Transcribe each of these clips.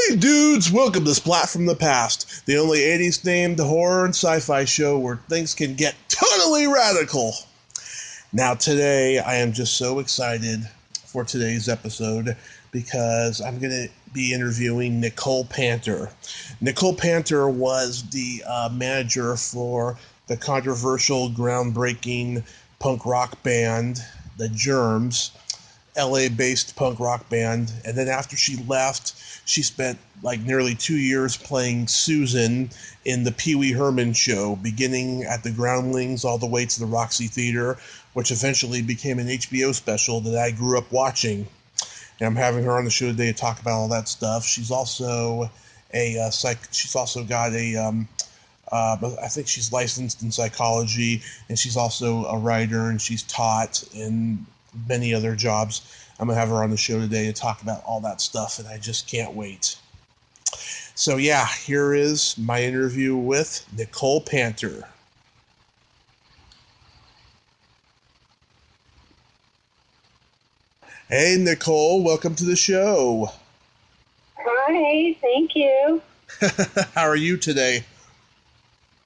Hey dudes, welcome to Splat from the Past, the only 80s themed horror and sci-fi show where things can get totally radical. Now today, I am just so excited for today's episode because I'm going to be interviewing Nicole Panter. Nicole Panter was the manager for the controversial, groundbreaking punk rock band, the Germs, LA-based punk rock band, and then after she left, she spent like nearly 2 years playing Susan in the Pee-Wee Herman Show, beginning at the Groundlings all the way to the Roxy Theater, which eventually became an HBO special that I grew up watching. And I'm having her on the show today to talk about all that stuff. She's also I think she's licensed in psychology, and she's also a writer, and she's taught in many other jobs. I'm going to have her on the show today to talk about all that stuff, and I just can't wait. So yeah, here is my interview with Nicole Panter. Hey Nicole, welcome to the show. Hi, thank you. How are you today?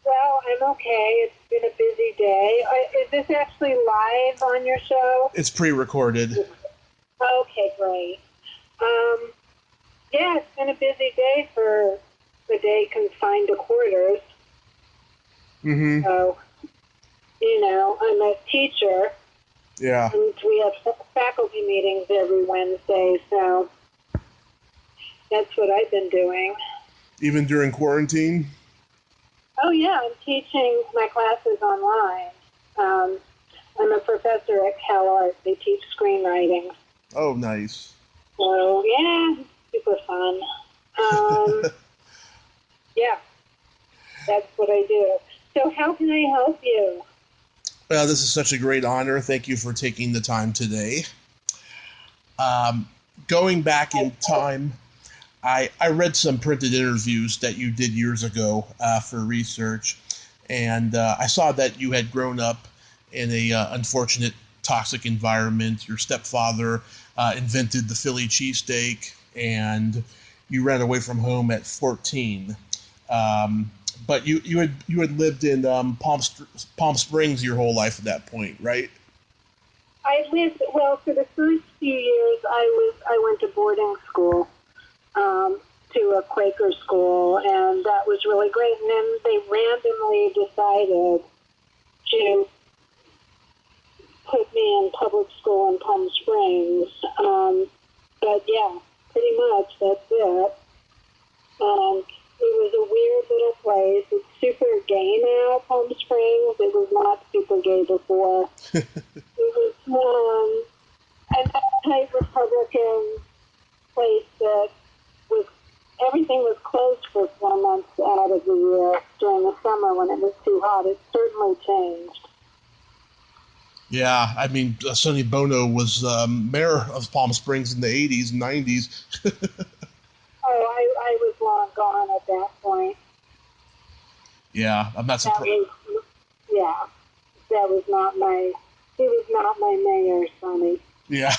Well, I'm okay. It's been a busy day. Is this actually live on your show? It's pre-recorded. Okay, great. Yeah, it's been a busy day for the day confined to quarters. Mm-hmm. So, I'm a teacher. Yeah. And we have faculty meetings every Wednesday, so that's what I've been doing. Even during quarantine? Oh, yeah, I'm teaching my classes online. I'm a professor at CalArts. They teach screenwriting. Oh, nice. So, yeah, super fun. Yeah, that's what I do. So how can I help you? Well, this is such a great honor. Thank you for taking the time today. Going back in time, I read some printed interviews that you did years ago for research, and I saw that you had grown up in a unfortunate, toxic environment. Your stepfather invented the Philly cheesesteak, and you ran away from home at 14. But you had lived in Palm Springs your whole life at that point, right? For the first few years, I went to boarding school. To a Quaker school, and that was really great. And then they randomly decided to put me in public school in Palm Springs. But yeah, pretty much that's it. It was a weird little place. It's super gay now, Palm Springs. It was not super gay before. It was a type Republican place that everything was closed for 4 months out of the year during the summer when it was too hot. It certainly changed. Yeah, I mean, Sonny Bono was mayor of Palm Springs in the 80s and 90s. I was long gone at that point. Yeah, I'm not surprised. That was not he was not my mayor, Sonny. Yeah.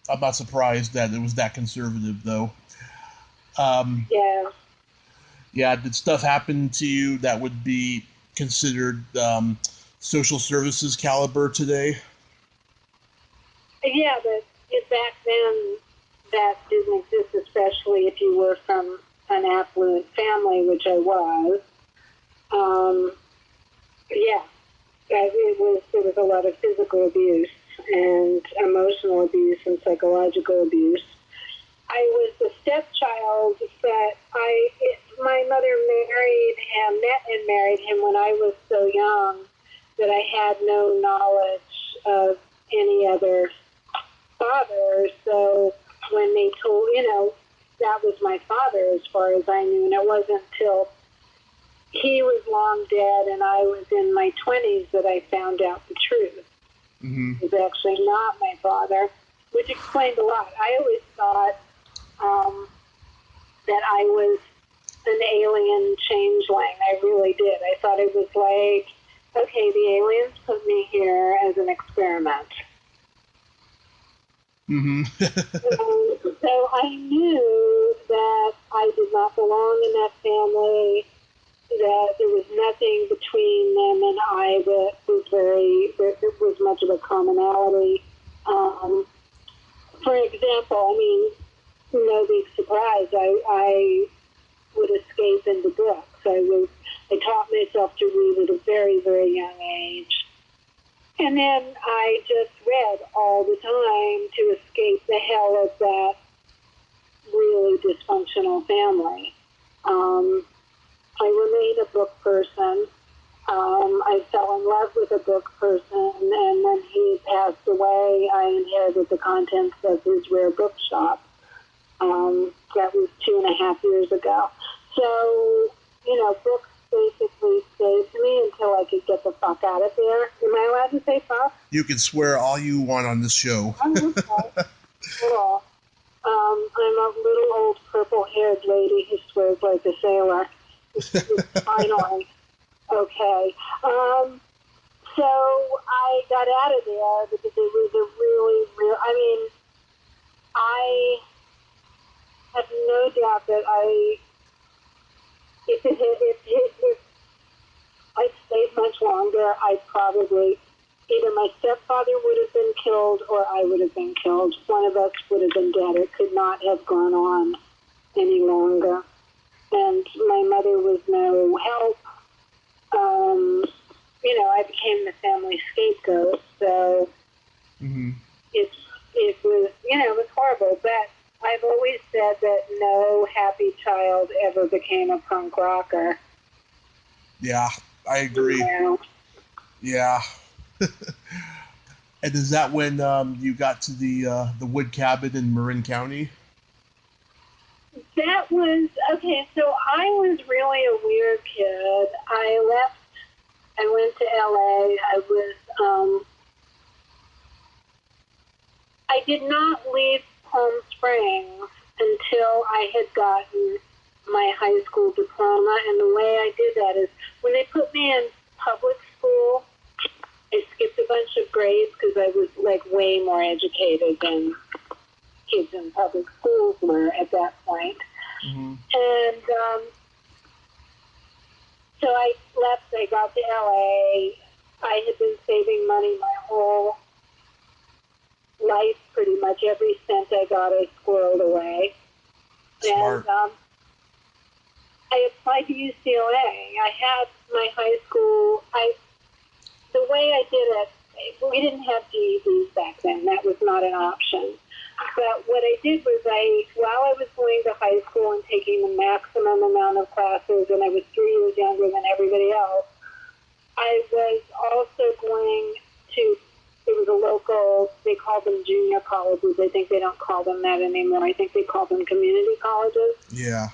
I'm not surprised that it was that conservative, though. Yeah. Yeah, did stuff happen to you that would be considered social services caliber today? Yeah, but back then that didn't exist, especially if you were from an affluent family, which I was. There was a lot of physical abuse and emotional abuse and psychological abuse. I was the stepchild that my mother met and married him when I was so young that I had no knowledge of any other father. So when they told, that was my father as far as I knew, and it wasn't until he was long dead and I was in my 20s that I found out the truth. Mm-hmm. He was actually not my father, which explained a lot. I always thought that I was an alien changeling. I really did. I thought it was like, okay, the aliens put me here as an experiment. Mm-hmm. So I knew that I did not belong in that family, that there was nothing between them and I that was much of a commonality. For example, I mean, no big surprise, I would escape into books. I taught myself to read at a very, very young age. And then I just read all the time to escape the hell of that really dysfunctional family. I remain a book person. I fell in love with a book person, and when he passed away, I inherited the contents of his rare bookshop. That was 2.5 years ago. So, books basically saved me until I could get the fuck out of there. Am I allowed to say fuck? You can swear all you want on this show. Oh, okay. Cool. I'm a little old purple-haired lady who swears like a sailor. Finally. Okay. So I got out of there because it was a really, I have no doubt that if I'd stayed much longer, I probably, either my stepfather would have been killed or I would have been killed. One of us would have been dead. It could not have gone on any longer. And my mother was no help. I became the family scapegoat, so it was horrible. But I've always said that no happy child ever became a punk rocker. Yeah, I agree. Yeah. And is that when you got to the wood cabin in Marin County? That was, okay, so I was really a weird kid. I went to LA. I did not leave Palm Springs until I had gotten my high school diploma. And the way I did that is when they put me in public school, I skipped a bunch of grades because I was way more educated than kids in public schools were at that point. Mm-hmm. And so I left, I got to LA. I had been saving money my whole life, pretty much every cent I got I squirreled away. Smart. And I applied to UCLA. I had my high school, the way I did it, we didn't have GEDs back then. That was not an option. But what I did was while I was going to high school and taking the maximum amount of classes, and I was 3 years younger than everybody else, I was also going to, it was a local, they called them junior colleges. I think they don't call them that anymore. I think they call them community colleges. Yeah.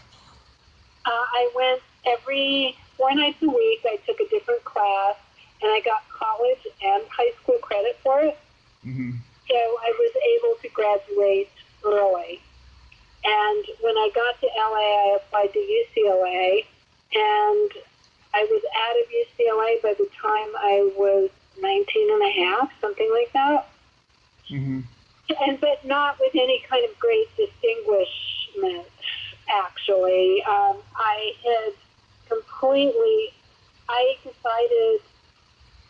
I went every 4 nights a week. I took a different class, and I got college and high school credit for it. Mm-hmm. So I was able to graduate early. And when I got to LA, I applied to UCLA, and I was out of UCLA by the time I was 19 and a half, something like that. Mm-hmm. But not with any kind of great distinguishment, actually. I decided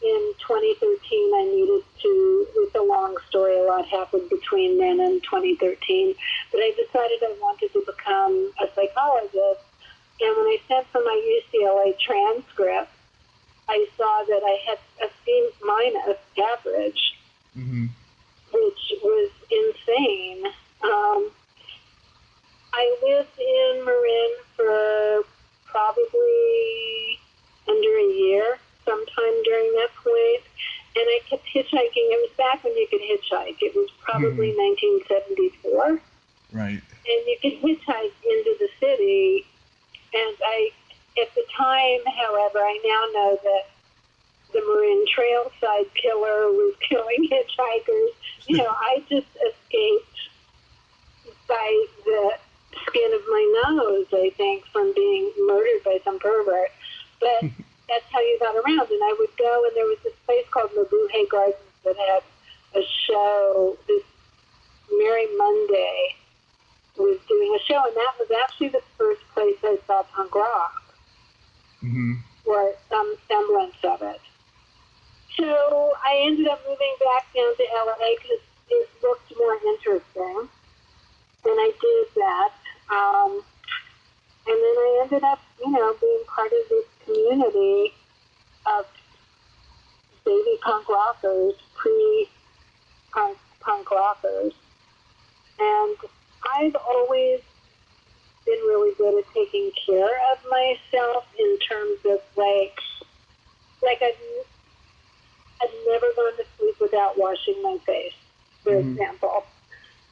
in 2013 I needed to, it's a long story, a lot happened between then and 2013, but I decided I wanted to become a psychologist. And when I sent for my UCLA transcript, I saw that I had a C- average, mm-hmm. which was insane. I lived in Marin for probably under a year, sometime during that point, and I kept hitchhiking. It was back when you could hitchhike. It was probably 1974. Right. And you could hitchhike into the city, and at the time, however, I now know that the Marin Trailside killer was killing hitchhikers. I just escaped by the skin of my nose, I think, from being murdered by some pervert. But that's how you got around. And I would go, and there was this place called Mabuhay Gardens that had a show, this Merry Monday Show, and that was actually the first place I saw punk rock, or some semblance of it. So I ended up moving back down to LA because it looked more interesting, and I did that. And then I ended up, being part of this community of baby punk rockers, pre-punk rockers. And I've always been really good at taking care of myself in terms of, like I've never gone to sleep without washing my face, for example.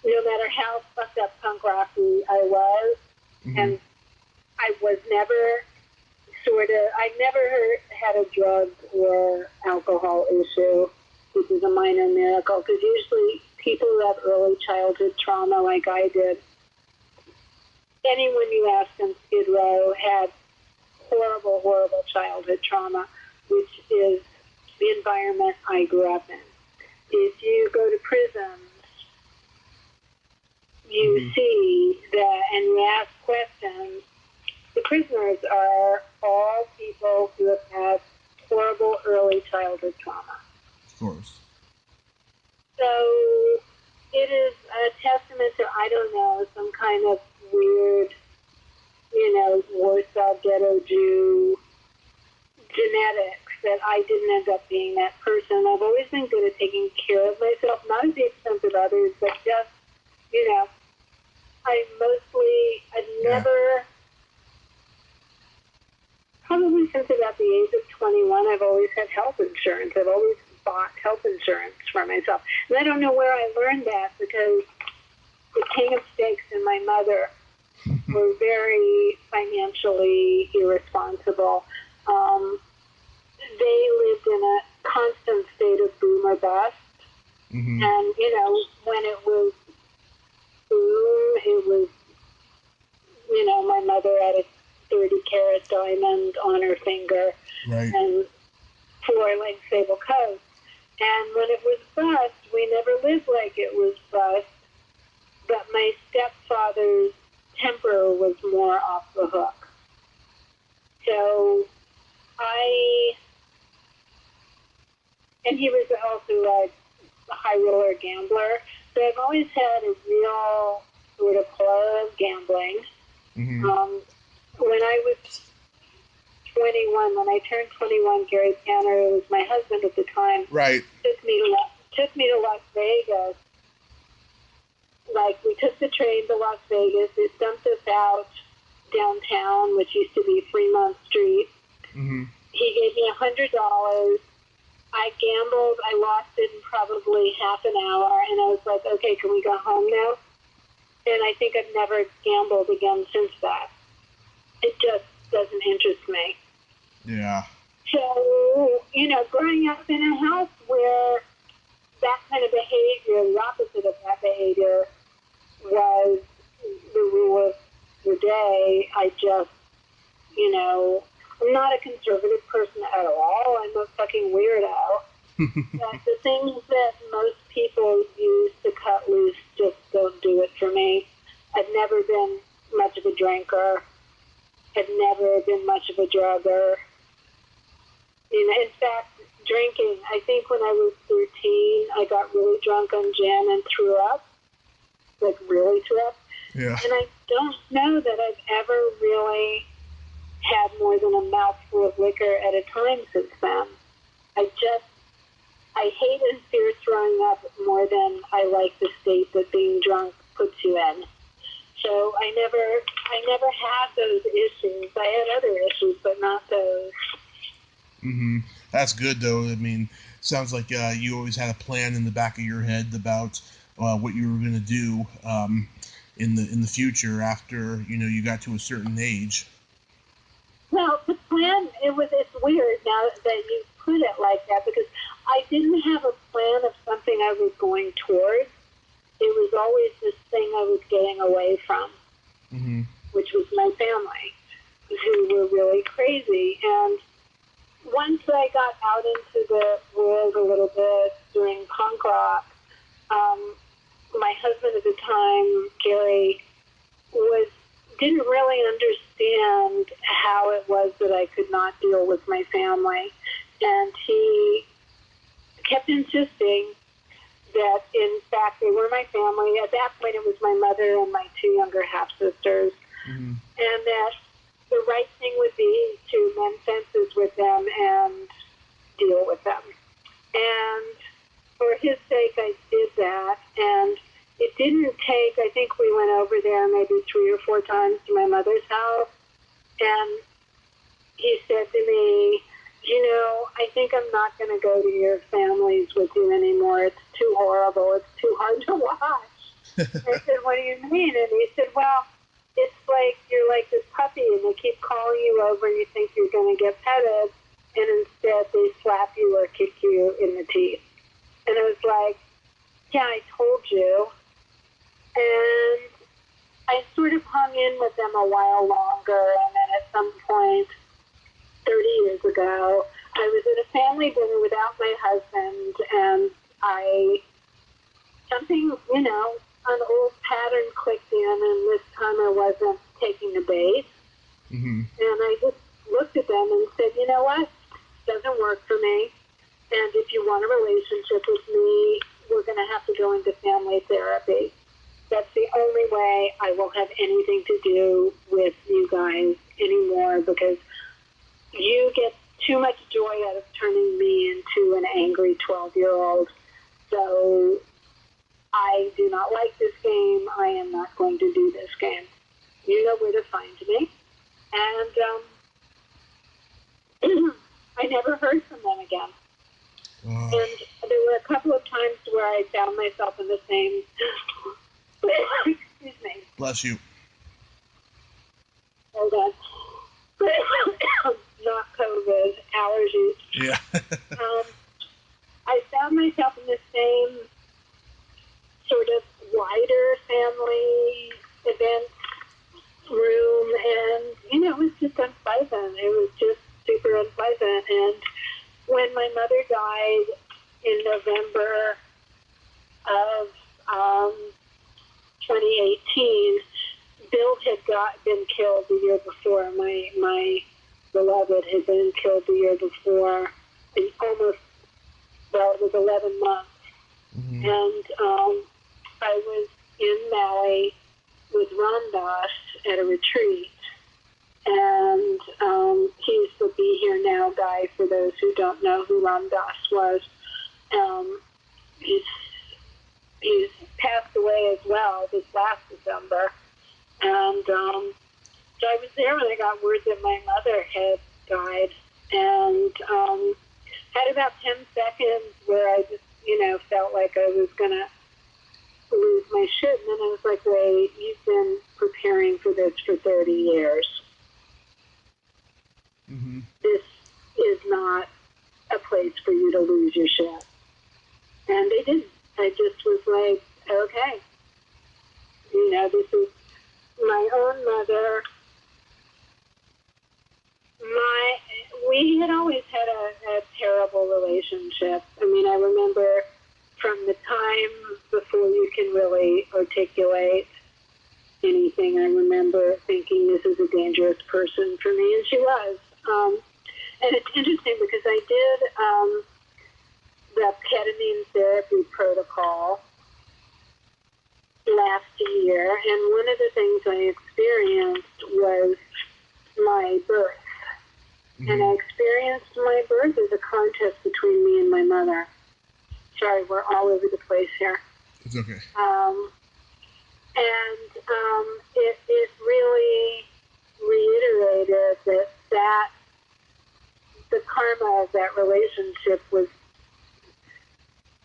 No matter how fucked up punk rocky I was, and I was never I never had a drug or alcohol issue, which is a minor miracle, because usually people who have early childhood trauma like I did, anyone you ask in Skid Row had horrible, horrible childhood trauma, which is the environment I grew up in. If you go to prisons, you see that, and you ask questions, the prisoners are all people who have had horrible early childhood trauma. Of course. So it is a testament to, I don't know, some kind of weird, Warsaw Ghetto Jew genetics that I didn't end up being that person. I've always been good at taking care of myself, not at the expense of others, but just, I've never, probably since about the age of 21, I've always had health insurance. I've always bought health insurance for myself. And I don't know where I learned that, because the king of steaks and my mother were very financially irresponsible. They lived in a constant state of boom or bust. And, when it was boom, it was, my mother had a 30-carat diamond on her finger, and 4-length sable coat. And when it was bust, we never lived like it was bust, but my stepfather's temper was more off the hook. So and he was also a high roller gambler, so I've always had a real sort of horror of gambling. When I was 21, when I turned 21, Gary Panter, who was my husband at the time, took me to Las Vegas. Like, we took the train to Las Vegas. It dumped us out downtown, which used to be Fremont Street. He gave me $100. I gambled. I lost it in probably half an hour, and I was like, okay, can we go home now? And I think I've never gambled again since that. It just doesn't interest me. Yeah. So, growing up in a house where that kind of behavior, the opposite of that behavior, was the rule of the day, I just, I'm not a conservative person at all. I'm a fucking weirdo. But the things that most people use to cut loose just don't do it for me. I've never been much of a drinker. I've never been much of a drugger. In fact, drinking, I think when I was 13, I got really drunk on gin and threw up. Like, really threw up. Yeah. And I don't know that I've ever really had more than a mouthful of liquor at a time since then. I hate and fear throwing up more than I like the state that being drunk puts you in. So I never had those issues. I had other issues, but not those. That's good, though. I mean, sounds like you always had a plan in the back of your head about what you were going to do in the future after you got to a certain age. Well, the plan, it's weird now that you put it like that, because I didn't have a plan of something I was going towards. It was always this thing I was getting away from, which was my family, who were really crazy. And once I got out into the world a little bit during punk rock, my husband at the time, Gary, was and how it was that I could not deal with my family. And he kept insisting that, in fact, they were my family. At that point, it was my mother and my two younger half-sisters. Mm-hmm. And that the right thing would be to mend fences with them and deal with them. And for his sake, I did that. And it didn't take, I think we went over there maybe 3 or 4 times to my mother's house. And he said to me, you know, I think I'm not going to go to your families with you anymore. It's too horrible. It's too hard to watch. I said, what do you mean? And he said, well, it's like you're like this puppy and they keep calling you over and you think you're going to get petted, and instead they slap you or kick you in the teeth. And I was like, yeah, I told you. And I sort of hung in with them a while longer, and then at some point, 30 years ago, I was at a family dinner without my husband, and something, you know, an old pattern clicked in, and this time I wasn't taking the bait. Mm-hmm. And I just looked at them and said, you know what? Doesn't work for me. And if you want a relationship with me, we're going to have to go into family therapy. That's the only way I will have anything to do with you guys anymore, because you get too much joy out of turning me into an angry 12-year-old. So I do not like this game. I am not going to do this game. You know where to find me. And I never heard from them again. Oh. And there were a couple of times where I found myself in the same... Excuse me. Bless you. Hold on. Not COVID, allergies. Yeah. I found myself in the same sort of wider family event room, and, you know, it was just unpleasant. It was just super unpleasant. And when my mother died in November of 2018, Bill had been killed the year before. My beloved had been killed the year before, and almost, well, it was 11 months. Mm-hmm. And I was in Maui with Ram Dass at a retreat. And he's the Be Here Now guy, for those who don't know who Ram Dass was. He's passed away as well this last December. And so I was there when I got word that my mother had died, and had about 10 seconds where I just, you know, felt like I was going to lose my shit. And then I was like, wait, you've been preparing for this for 30 years. Mm-hmm. This is not a place for you to lose your shit. And they didn't. I just was like, okay. You know, this is my own mother. We had always had a terrible relationship. I mean, I remember from the time before you can really articulate anything, I remember thinking this is a dangerous person for me, and she was. And it's interesting because I did the ketamine therapy protocol last year, and one of the things I experienced was my birth. Mm-hmm. And I experienced my birth as a contest between me and my mother. Sorry, we're all over the place here. It's okay. It really reiterated that the karma of that relationship was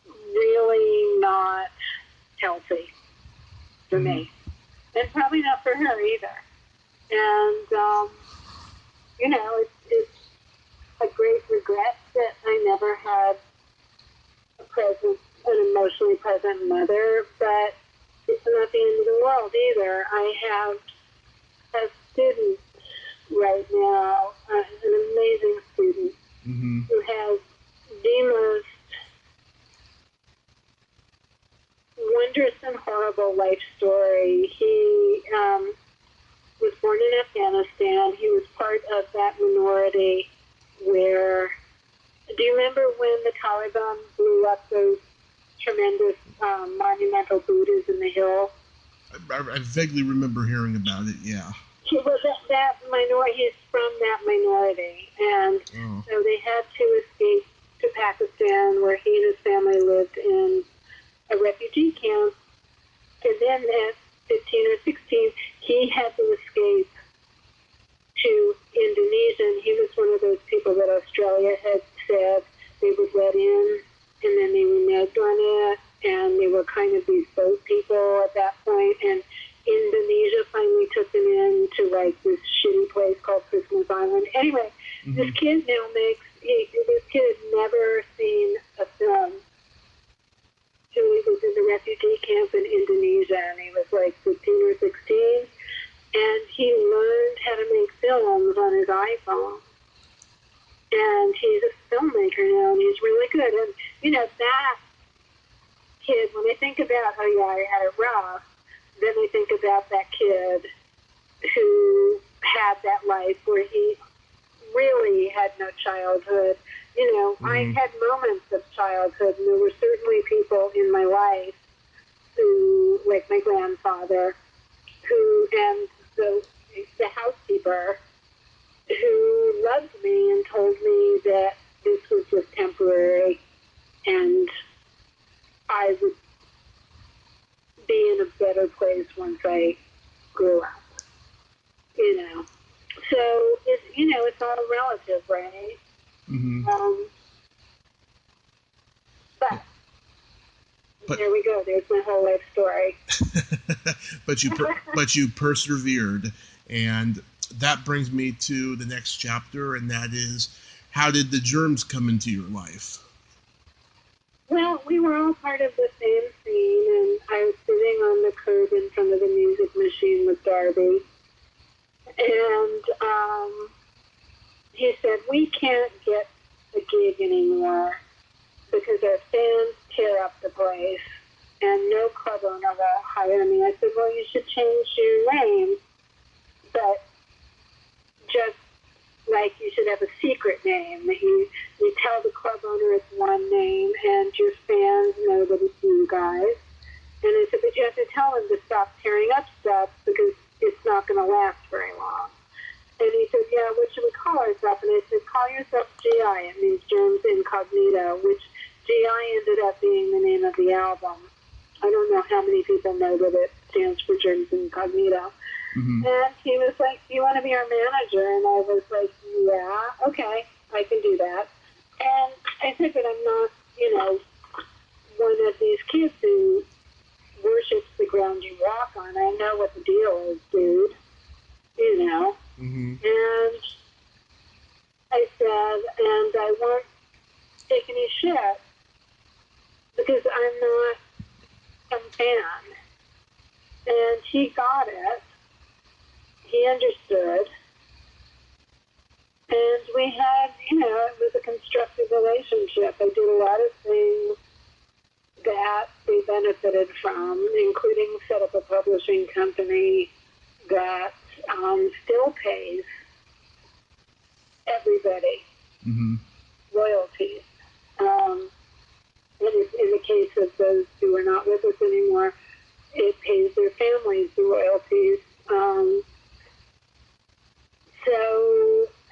really not healthy for me, and probably not for her either. And you know, it's a great regret that I never had an emotionally present mother, but it's not the end of the world either. I have a student right now, an amazing student, mm-hmm. who has the most wondrous and horrible life story. He was born in Afghanistan. He was part of that minority where, do you remember when the Taliban blew up those tremendous monumental Buddhas in the hill? I vaguely remember hearing about it, yeah. Well, that minority, he's from that minority, and so they had to escape to Pakistan, where he and his family lived in a refugee camp. And then at 15 or 16, he had to escape to Indonesia, and he was one of those people that Australia had said they would let in, and then they reneged on it, and they were kind of these boat people at that point, and Indonesia finally took them in to like this shitty place called Christmas Island. Anyway, this kid now this kid had never seen a film. So he was in the refugee camp in Indonesia, and he was like 15 or 16, and he learned how to make films on his iPhone. And he's a filmmaker now, and he's really good. And, you know, that kid, when I think about, oh yeah, I had it rough, then I think about that kid who had that life where he really had no childhood. You know, I had moments of childhood, and there were certainly people in my life who, like my grandfather, who, and the housekeeper, who loved me and told me that this was just temporary, and I would be in a better place once I grew up, you know. So, it's all relative, right? But there we go. There's my whole life story. but you persevered, and that brings me to the next chapter, and that is, how did the Germs come into your life? Well, we were all part of the same scene, and I was sitting on the curb in front of the music machine with Darby, and he said, we can't get a gig anymore because our fans tear up the place, and no club owner will hire me. I said, well, you should change your name, but just like you should have a secret name that you tell the club owner it's one name, and your fans know that it's you guys. And I said, but you have to tell them to stop tearing up stuff because it's not going to last very long. And he said, yeah, what should we call ourselves? And I said, call yourself GI. It means Germs Incognito, which GI ended up being the name of the album. I don't know how many people know that it stands for Germs Incognito. And he was like, do you want to be our manager? And I was like, yeah, okay, I can do that. And I said, but I'm not, one of these kids who worships the ground you walk on. I know what the deal is, dude. And I said, and I won't take any shit because I'm not some fan. And he got it. He understood. And we had, it was a constructive relationship. I did a lot of things that we benefited from, including set up a publishing company that still pays everybody royalties. In the case of those who are not with us anymore, it pays their families the royalties.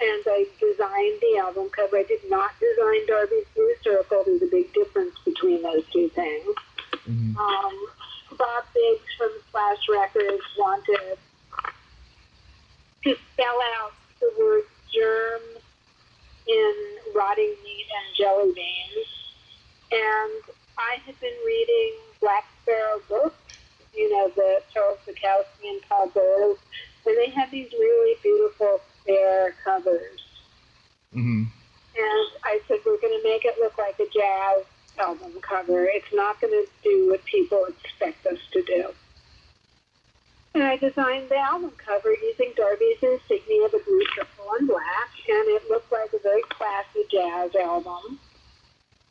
And I designed the album cover. I did not design Darby's Blue Circle. There's a big difference between those two things. Bob Biggs from Splash Records wanted to spell out the word germs in rotting meat and jelly beans. And I had been reading Black Sparrow books, the Charles Bukowski and Paul Bowles, and they had these really beautiful fair covers. And I said, we're going to make it look like a jazz album cover. It's not going to do what people expect us to do. And I designed the album cover using Darby's insignia, the blue, triple, and black, and it looked like a very classy jazz album.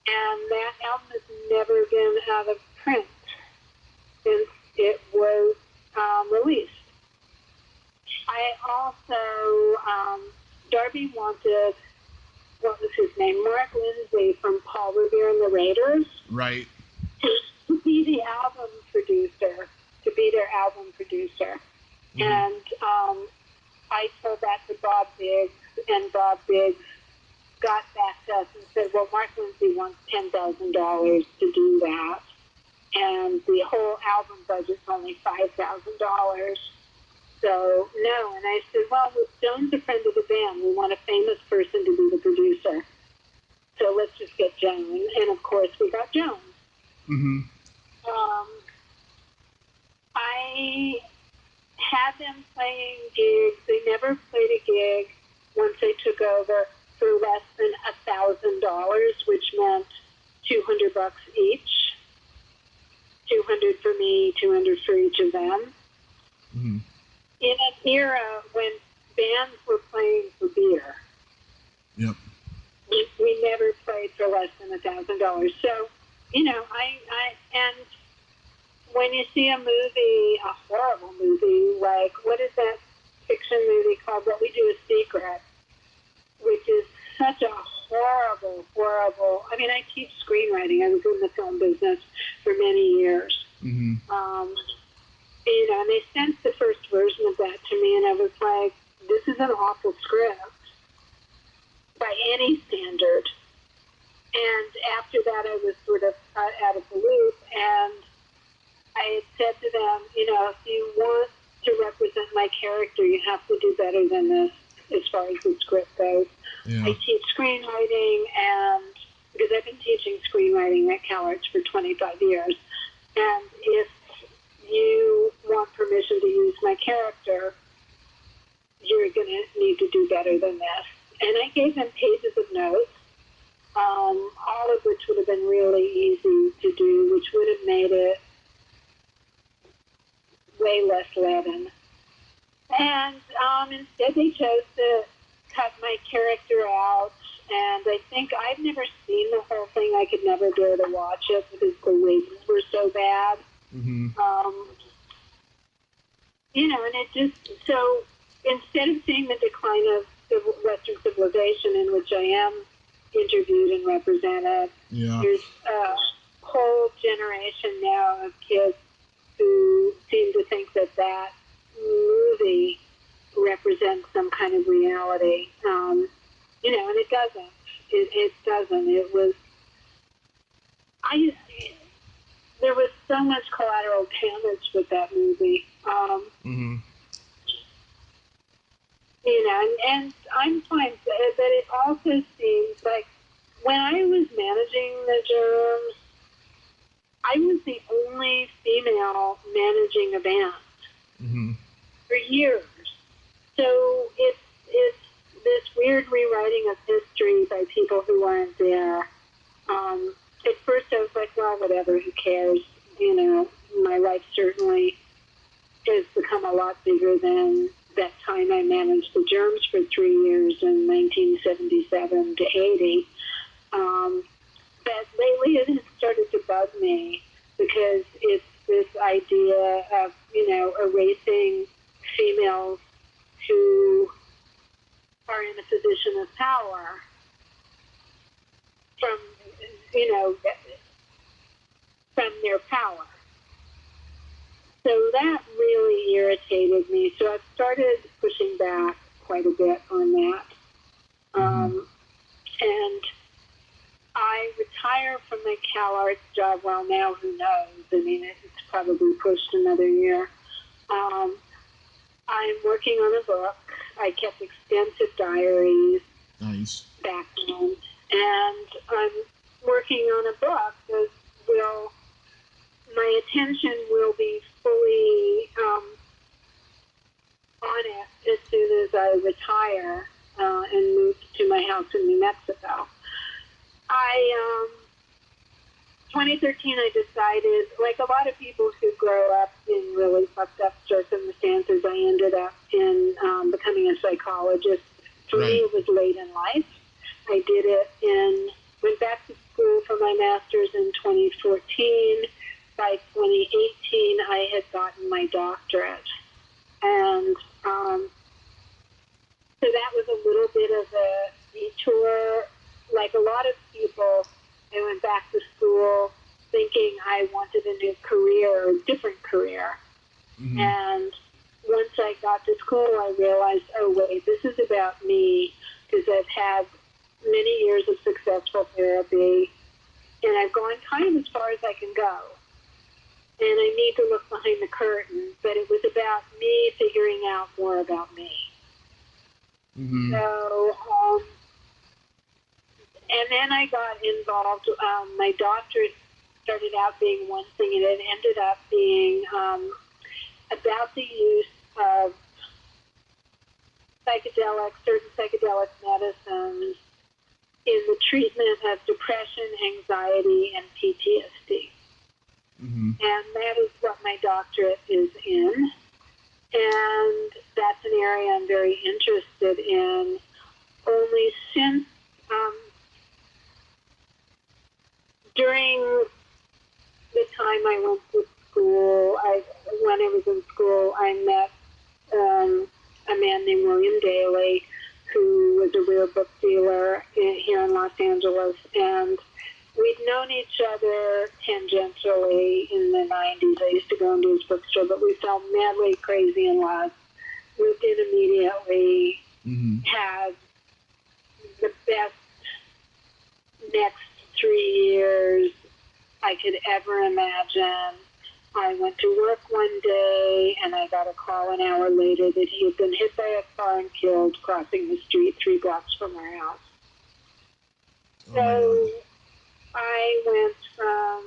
And that album has never been out of print since it was released. I also, Darby wanted, what was his name, Mark Lindsay from Paul Revere and the Raiders. Right. To be the album producer, to be their album producer. Mm-hmm. And I told that to Bob Biggs, and Bob Biggs got back to us and said, well, Mark Lindsay wants $10,000 to do that. And the whole album budget's only $5,000. So, no. And I said, well, Joan's a friend of the band. We want a famous person to be the producer. So let's just get Joan. And, of course, we got Joan. Mm-hmm. I had them playing gigs. They never played a gig once they took over for less than $1,000, which meant $200 each. 200 for me, 200 for each of them. Mm-hmm. In an era when bands were playing for beer. Yep. We never played for less than $1,000. So, you know, and when you see a movie, a horrible movie, like, what is that fiction movie called? What We Do is Secret, which is such a horrible, I mean, I teach screenwriting. I was in the film business for many years. Mm-hmm. You know, and they sent the first version of that to me, and I was like, this is an awful script by any standard. And after that, I was sort of out of the loop, and I had said to them, you know, if you want to represent my character, you have to do better than this as far as the script goes. Yeah. I teach screenwriting, and because I've been teaching screenwriting at CalArts for 25 years, and if you want permission to use my character, you're going to need to do better than this. And I gave them pages of notes, all of which would have been really easy to do, which would have made it way less leaden. And instead they chose to cut my character out, and I think I've never seen the whole thing. I could never bear to watch it because the wigs were so bad. Mm-hmm. You know, and it just, so instead of seeing the decline of Western civilization, in which I am interviewed and represented, there's a whole generation now of kids who seem to think that that movie represents some kind of reality. You know, and it doesn't. It doesn't. It was, there was so much collateral damage with that movie. Mm-hmm. You know, and I'm fine, but it also seems like when I was managing the Germs, I was the only female managing a band for years. So it's this weird rewriting of history by people who aren't there. At first I was like, well, whatever, who cares? You know, my life certainly has become a lot bigger than that time I managed the Germs for 3 years in 1977 to 80. But lately it has started to bug me because it's this idea of, you know, erasing females who are in a position of power from, you know, from their power. So that really irritated me. So I've started pushing back quite a bit on that. And I retire from the CalArts job. Well, now who knows? I mean, it's probably pushed another year. I'm working on a book. I kept extensive diaries back then. And I'm working on a book that will, my attention will be fully on it as soon as I retire and move to my house in New Mexico. 2013, I decided, like a lot of people who grow up in really fucked up circumstances, I ended up in becoming a psychologist. For me, it was late in life. I did it went back to school for my master's in 2014. By 2018, I had gotten my doctorate. And like a lot of people, I went back to school thinking I wanted a new career or a different career. Mm-hmm. And once I got to school, I realized, oh, wait, this is about me, because I've had many years of successful therapy, and I've gone kind of as far as I can go. And I need to look behind the curtain, but it was about me figuring out more about me. Mm-hmm. So, and then I got involved. My doctorate started out being one thing, and it ended up being about the use of certain psychedelic medicines in the treatment of depression, anxiety, and PTSD. Mm-hmm. And that is what my doctorate is in. And that's an area I'm very interested in. Only since during the time I went to school, when I was in school, I met a man named William Daly, who was a rare book dealer here in Los Angeles, and we'd known each other tangentially in the 90s. I used to go into his bookstore, but we fell madly crazy in love. Moved in immediately, Mm-hmm. had the best next 3 years I could ever imagine. I went to work one day, and I got a call an hour later that he had been hit by a car and killed crossing the street 3 blocks from our house. Oh, So I went from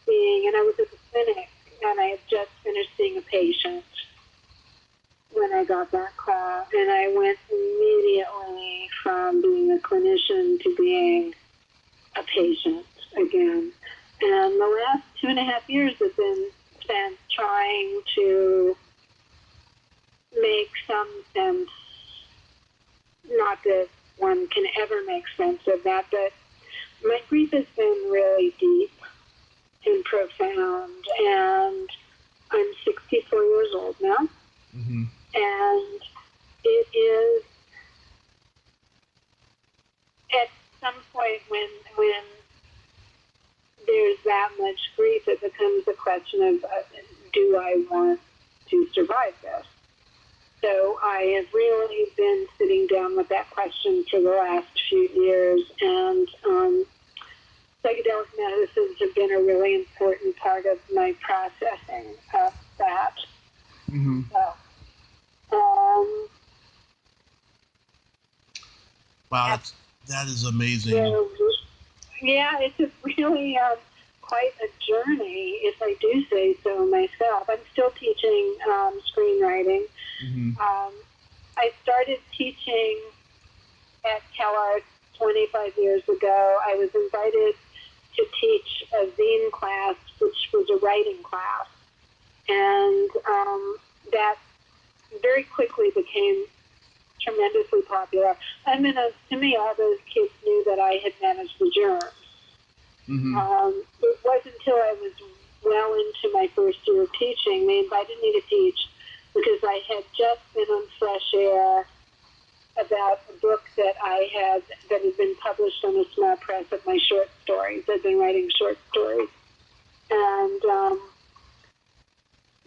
and I was at the clinic, and I had just finished seeing a patient when I got that call, and I went immediately from being a clinician to being a patient again. And the last 2.5 years have been spent trying to make some sense, not that one can ever make sense of that, but my grief has been really deep and profound, and I'm 64 years old now, Mm-hmm. and it is at some point when there's that much grief, it becomes a question of do I want to survive this? So I have really been sitting down with that question for the last few years, and psychedelic medicines have been a really important part of my processing of that. Mm-hmm. So, Wow, that is amazing. yeah, it's a really quite a journey, if I do say so myself. I'm still teaching screenwriting. Mm-hmm. I started teaching at CalArts 25 years ago. I was invited to teach a zine class, which was a writing class, and that very quickly became tremendously popular. To me, all those kids knew that I had managed the Germs. Mm-hmm. It wasn't until I was well into my first year of teaching, they invited me to teach because I had just been on Fresh Air about a book that had been published on a small press of my short stories. I'd been writing short stories. And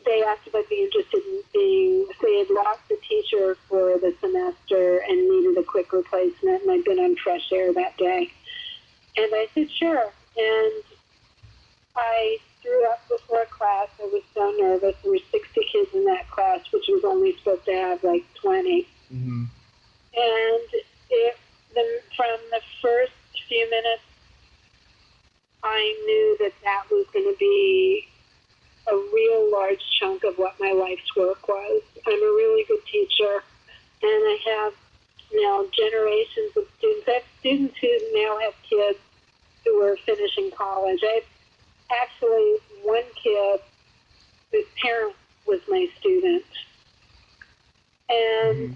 they asked if I'd be interested in they had lost a teacher for the semester and needed a quick replacement, and I'd been on Fresh Air that day. And I said, sure. And I threw up before class. I was so nervous. There were 60 kids in that class, which was only supposed to have like 20. Mm-hmm. And from the first few minutes, I knew that was going to be a real large chunk of what my life's work was. I'm a really good teacher, and I have now generations of students. I have students who now have kids who are finishing college. I have actually one kid whose parent was my student. And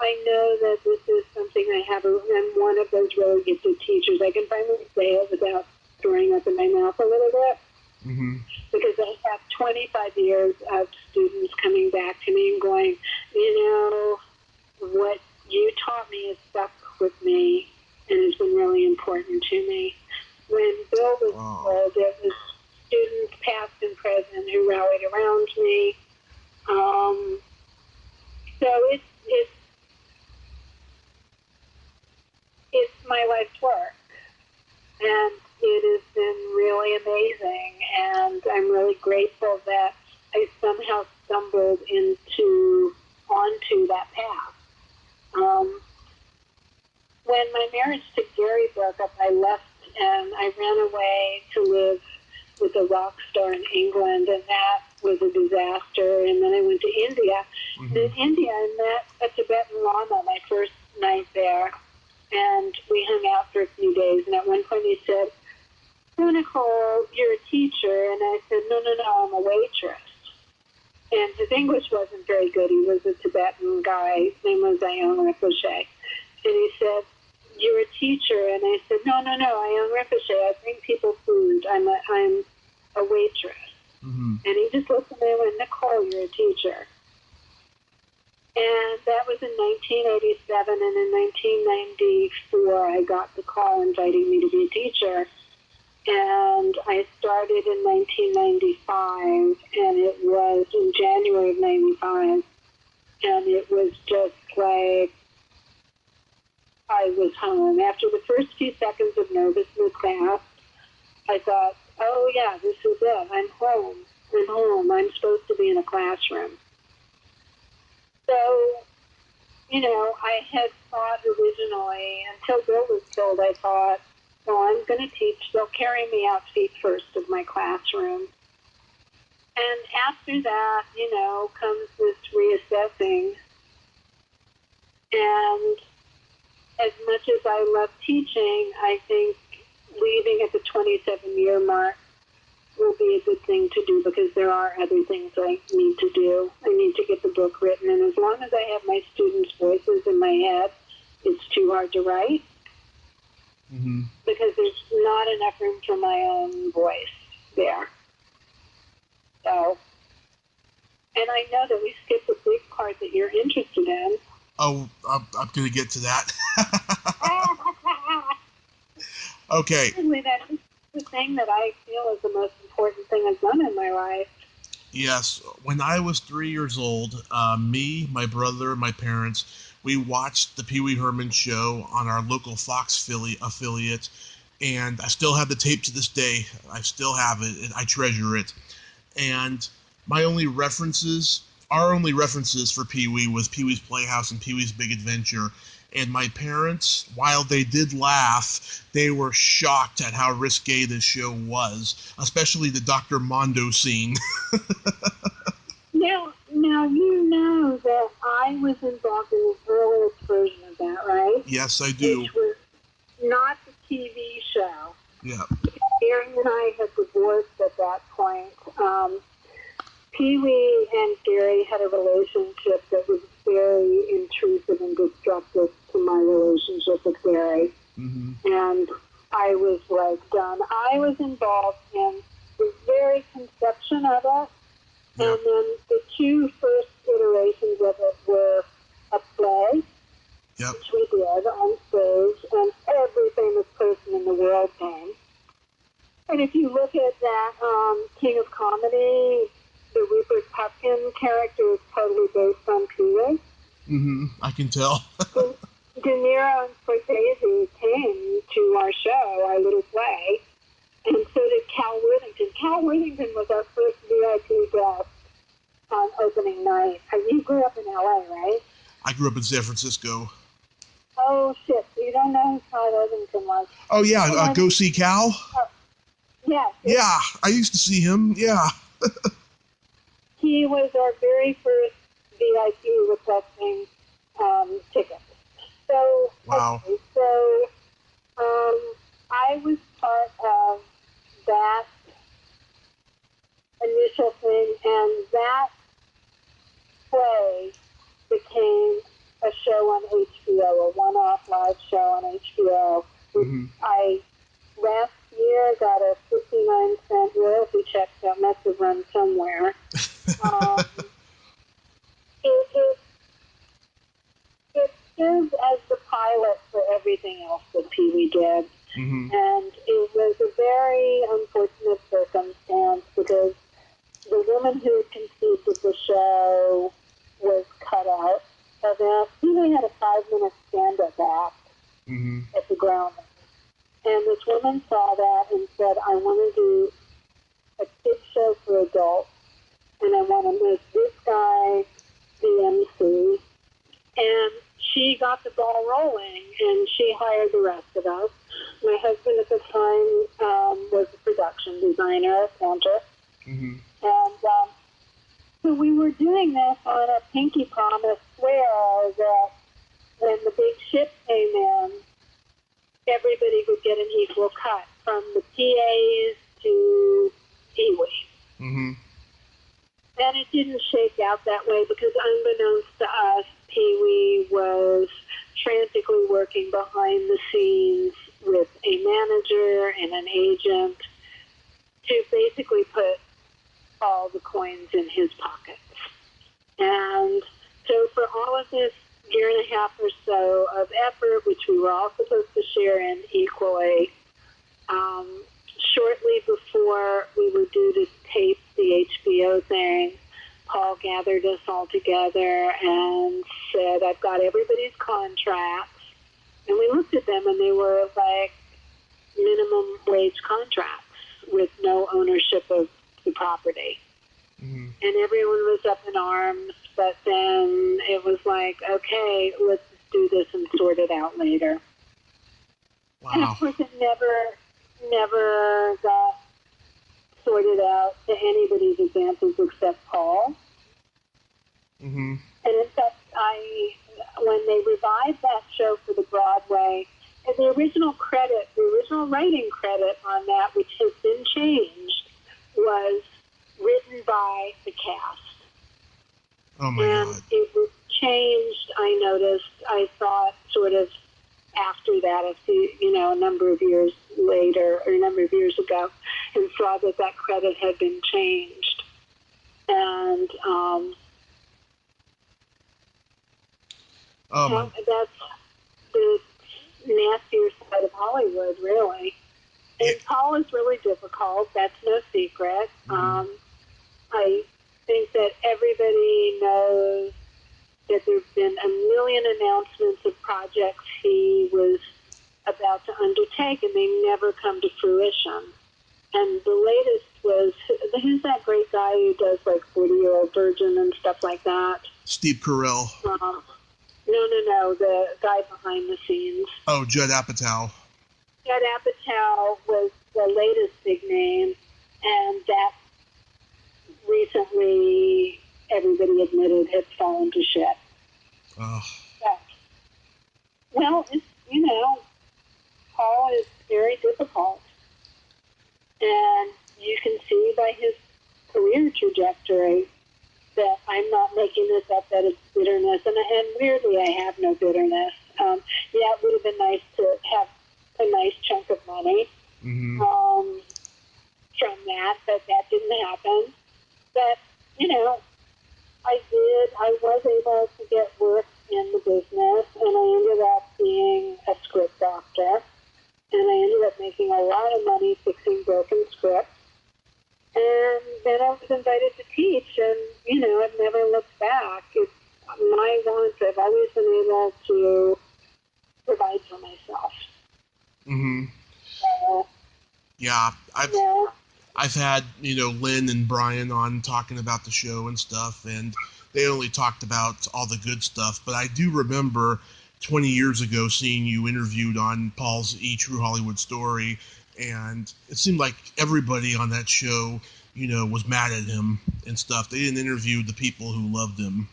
I know that this is something I'm one of those really gifted teachers. I can finally say it without throwing up in my mouth a little bit. Mm-hmm. Because I have 25 years of students coming back to me and going, what you taught me has stuck with me. and has been really important to me. When Bill was killed, it was students, past and present, who rallied around me. So it's my life's work, and it has been really amazing, and I'm really grateful that I somehow stumbled onto that path. When my marriage to Gary broke up, I left and I ran away to live with a rock star in England, and that was a disaster. And then I went to India. Mm-hmm. In India, I met a Tibetan Lama my first night there, and we hung out for a few days. And at one point he said, "Oh, Nicole, you're a teacher." And I said, No, I'm a waitress. And his English wasn't very good. He was a Tibetan guy. His name was Ayong Rinpoche. And he said, "You're a teacher." And I said, No, Ayong Rinpoche, I bring people food. I'm a waitress. Mm-hmm. And he just looked at me and went, "Nicole, you're a teacher." And that was in 1987. And in 1994, I got the call inviting me to be a teacher. And I started in 1995, and it was in January of 95. And it was just like I was home. After the first few seconds of nervousness passed, I thought, oh, yeah, this is it. I'm home. I'm supposed to be in a classroom. So, I had thought originally, until Bill was killed, I thought, well, I'm going to teach. They'll carry me out feet first of my classroom. And after that, comes this reassessing. And as much as I love teaching, I think leaving at the 27-year mark will be a good thing to do, because there are other things I need to do. I need to get the book written, and as long as I have my students' voices in my head, it's too hard to write. Mm-hmm. Because there's not enough room for my own voice there. So, and I know that we skipped a big part that you're interested in. Oh, I'm going to get to that. Okay. That is the thing that I feel is the most important thing I've done in my life. Yes. When I was 3 years old, me, my brother, my parents, we watched the Pee-Wee Herman Show on our local Fox affiliate, and I still have the tape to this day. I still have it, and I treasure it. And our only references for Pee-Wee was Pee-Wee's Playhouse and Pee-Wee's Big Adventure. And my parents, while they did laugh, they were shocked at how risque this show was, especially the Dr. Mondo scene. Now you know that I was involved in the earliest version of that, right? Yes, I do. Which was not the TV show. Yeah. Gary and I had divorced at that point. Pee-wee and Gary had a relationship that was very intrusive and destructive to my relationship with Gary. Mm-hmm. And I was done. I was involved in the very conception of it. Yeah. And then the two first iterations of it were a play, yep, which we did on stage, and every famous person in the world came. And if you look at that King of Comedy, the Rupert Pupkin character is totally based on Pee-Wee. Mm-hmm. I can tell. De Niro and Scorsese came to our show, our little play, and so did Cal Worthington. Cal Worthington was our first VIP guest on opening night. You grew up in L.A., right? I grew up in San Francisco. Oh, shit. So you don't know who Cal Worthington was? Oh, yeah. Go See Cal? Yeah. Yeah. I used to see him. Yeah. He was our very first VIP requesting tickets. So, wow. Okay, so I was part of that initial thing, and that play became a show on HBO, a one-off live show on HBO. Mm-hmm. I last year got a 59-cent royalty check that must have run somewhere. It served as the pilot for everything everything else that Pee-Wee did. Mm-hmm. And it was a very unfortunate circumstance because the woman who conceived of the show was cut out of it. Pee-Wee had a 5-minute stand-up act Mm-hmm. at the ground. And this woman saw that and said, I want to do a kid show for adults, and I want to make this guy the MC. And she got the ball rolling, and she hired the rest of us. My husband at the time was a production designer at Panter. Mm-hmm. And so we were doing this on a pinky promise swear that when the big ship came in, everybody would get an equal cut, from the PAs to Pee-Wee. Mm-hmm. And it didn't shake out that way because unbeknownst to us, Pee-Wee was frantically working behind the scenes with a manager and an agent to basically put all the coins in his pockets. And so for all of this year and a half or so of effort, which we were all supposed to share in equally, shortly before we were due to tape the HBO thing, Paul gathered us all together and said, I've got everybody's contracts. And we looked at them, and they were like minimum wage contracts with no ownership of the property. Mm-hmm. And everyone was up in arms, but then it was like, okay, let's do this and sort it out later. Wow. And of course, it never got sorted out to anybody's advantage except Paul. Mm-hmm. And in fact, when they revived that show for the Broadway, and the original writing credit on that, which has been changed, was written by the cast. Oh my and God. it was changed, I noticed. I thought sort of after that, a number of years later, or a number of years ago, and saw that credit had been changed. And that's the nastier side of Hollywood, really. And Paul is really difficult. That's no secret. Mm-hmm. I think that everybody knows that there have been a million announcements of projects he was about to undertake, and they never come to fruition. And the latest was, who's that great guy who does like 40-Year-Old Virgin and stuff like that? Steve Carell. No, the guy behind the scenes. Oh, Judd Apatow. Judd Apatow was the latest big name, and that recently everybody admitted had fallen to shit. Oh. Yeah. Well, Paul is very difficult. And you can see by his career trajectory that I'm not making this up, that it's bitterness. And weirdly, I have no bitterness. It would have been nice to have a nice chunk of money Mm-hmm. From that, but that didn't happen. But, I was able to get work in the business, and I ended up being a script doctor. And I ended up making a lot of money fixing broken scripts. And then I was invited to teach, and, I've never looked back. It's my want. I've always been able to provide for myself. Mm-hmm. So, yeah, I've had, Lynn and Brian on talking about the show and stuff, and they only talked about all the good stuff. But I do remember 20 years ago seeing you interviewed on Paul's True Hollywood Story, and it seemed like everybody on that show, was mad at him and stuff. They didn't interview the people who loved him,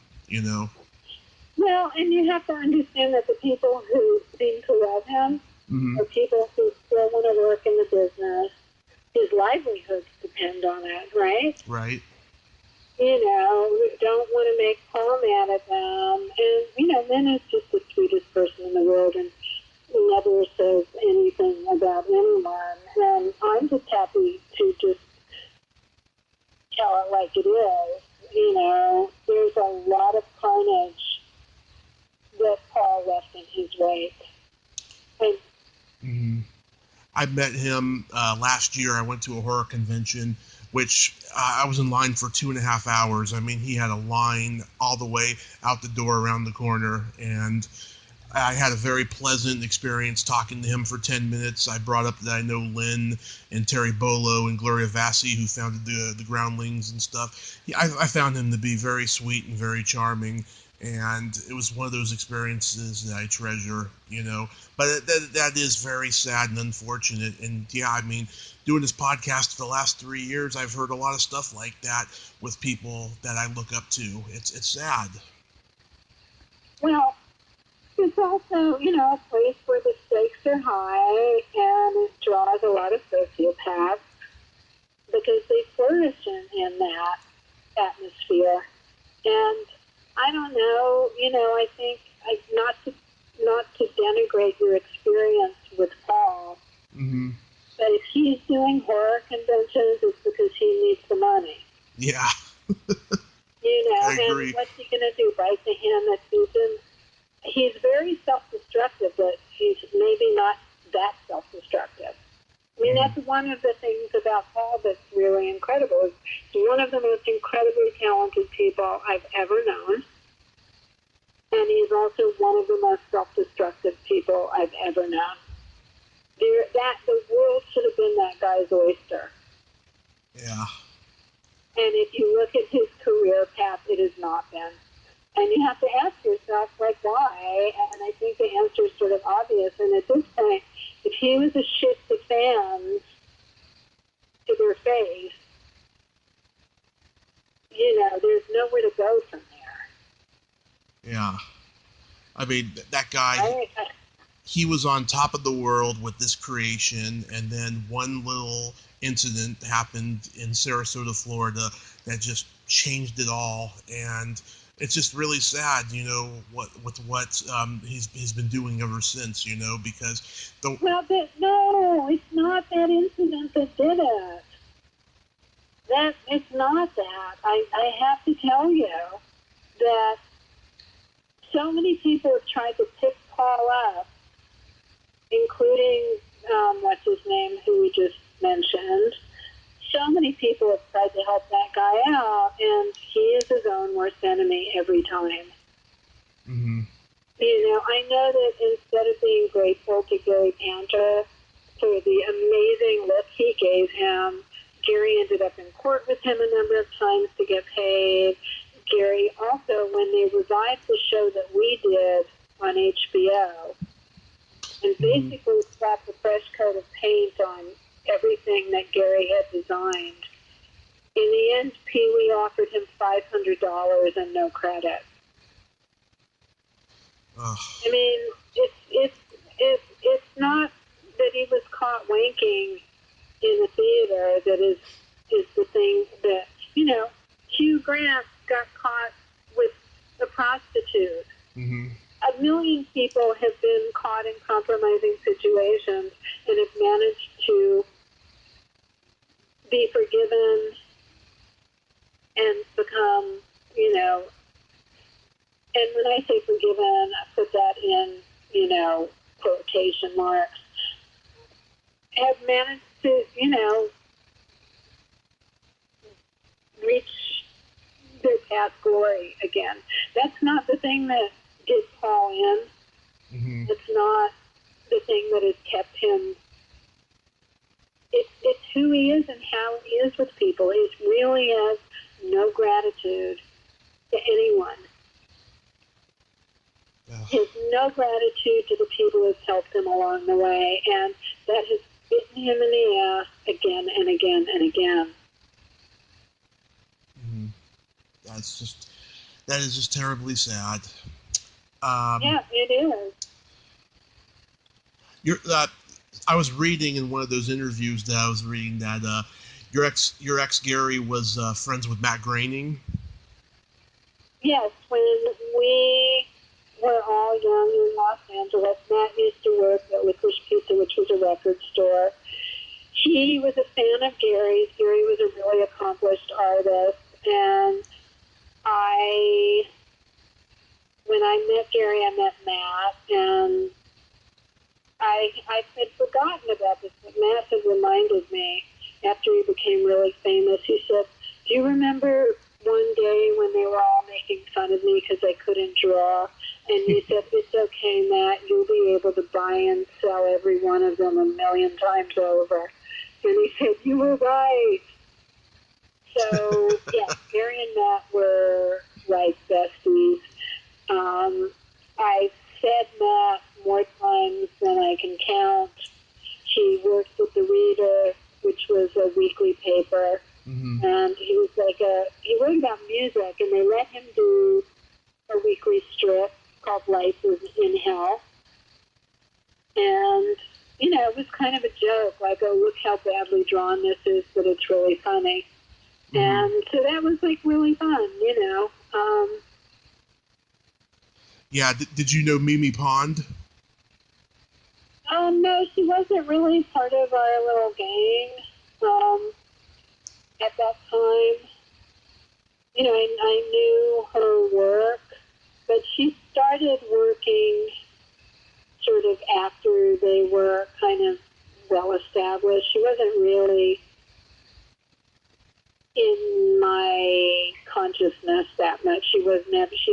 Well, and you have to understand that the people who seem to love him mm-hmm. are people who still want to work in the business. His livelihoods depend on it, right? Right. Don't want to make Paul mad at them. And, Lynn is just the sweetest person in the world and never says anything about anyone. And I'm just happy to just tell it like it is. There's a lot of carnage that Paul left in his wake. I met him last year. I went to a horror convention, which I was in line for 2.5 hours. I mean, he had a line all the way out the door around the corner, and I had a very pleasant experience talking to him for 10 minutes. I brought up that I know Lynn and Terry Bolo and Gloria Vassi, who founded the Groundlings and stuff. I found him to be very sweet and very charming, and it was one of those experiences that I treasure, you know. But that is very sad and unfortunate. And yeah, I mean, doing this podcast for the last 3 years, I've heard a lot of stuff like that with people that I look up to. It's sad. Well, it's also, a place where the stakes are high and it draws a lot of sociopaths because they flourish in that atmosphere. And I don't know, I think not to denigrate your experience with Paul, Mm-hmm. but if he's doing horror conventions, it's because he needs the money. Yeah. I agree. And what's he going to do? Write to him that he's very self-destructive, but he's maybe not that self-destructive. I mean, that's one of the things about Paul that's really incredible. He's one of the most incredibly talented people I've ever known. And he's also one of the most self-destructive people I've ever known. The world should have been that guy's oyster. Yeah. And if you look at his career path, it has not been. And you have to ask yourself, why? And I think the answer is sort of obvious. And at this point, if he was a shit to fans to their face, there's nowhere to go from there. Yeah. I mean, that guy, he was on top of the world with this creation, and then one little incident happened in Sarasota, Florida, that just changed it all. And it's just really sad, what he's been doing ever since, because no, it's not that incident that did it. It's not that. I have to tell you that so many people have tried to pick Paul up, including what's his name, who we just mentioned. So many people have tried to help that guy out, and he is his own worst enemy every time. Mm-hmm. I know that instead of being grateful to Gary Panter for the amazing look he gave him, Gary ended up in court with him a number of times to get paid. Gary also, when they revived the show that we did on HBO, and basically slapped a fresh coat of paint on everything that Gary had designed. In the end, Pee-Wee offered him $500 and no credit. Ugh. I mean, it's not that he was caught wanking in the theater that is the thing that, Hugh Grant got caught with a prostitute. Mm-hmm. 1 million people have been caught in compromising situations and have managed to be forgiven and become, and when I say forgiven, I put that in, quotation marks, have managed to, reach their past glory again. That's not the thing that did Paul in. Mm-hmm. It's not the thing that has kept him. It's who he is and how he is with people. He really has no gratitude to anyone. He has no gratitude to the people who have helped him along the way, and that has bitten him in the ass again and again and again. Mm-hmm. That is just terribly sad. Yeah, it is. I was reading in one of those interviews that I was reading that your ex Gary was friends with Matt Groening. Yes, when we were all young in Los Angeles, Matt used to work at Licorice Pizza, which was a record store. He was a fan of Gary's. Gary was a really accomplished artist, and when I met Gary, I met Matt, and I had forgotten about this, but Matt had reminded me after he became really famous. He said, "Do you remember one day when they were all making fun of me because I couldn't draw?" And he said, "It's okay, Matt. You'll be able to buy and sell every one of them 1,000,000 times over." And he said, "You were right." So, yeah, Mary and Matt were like besties. I've said Matt more times than I can count. He worked at the Reader, which was a weekly paper, and he was he wrote about music, and they let him do a weekly strip called Life is in Hell. And, it was kind of a joke, like, oh, look how badly drawn this is, but it's really funny. And so that was, really fun, Yeah, did you know Mimi Pond? No, she wasn't really part of our little gang at that time. I knew her work, but she started working sort of after they were kind of well established. She wasn't really in my consciousness that much. She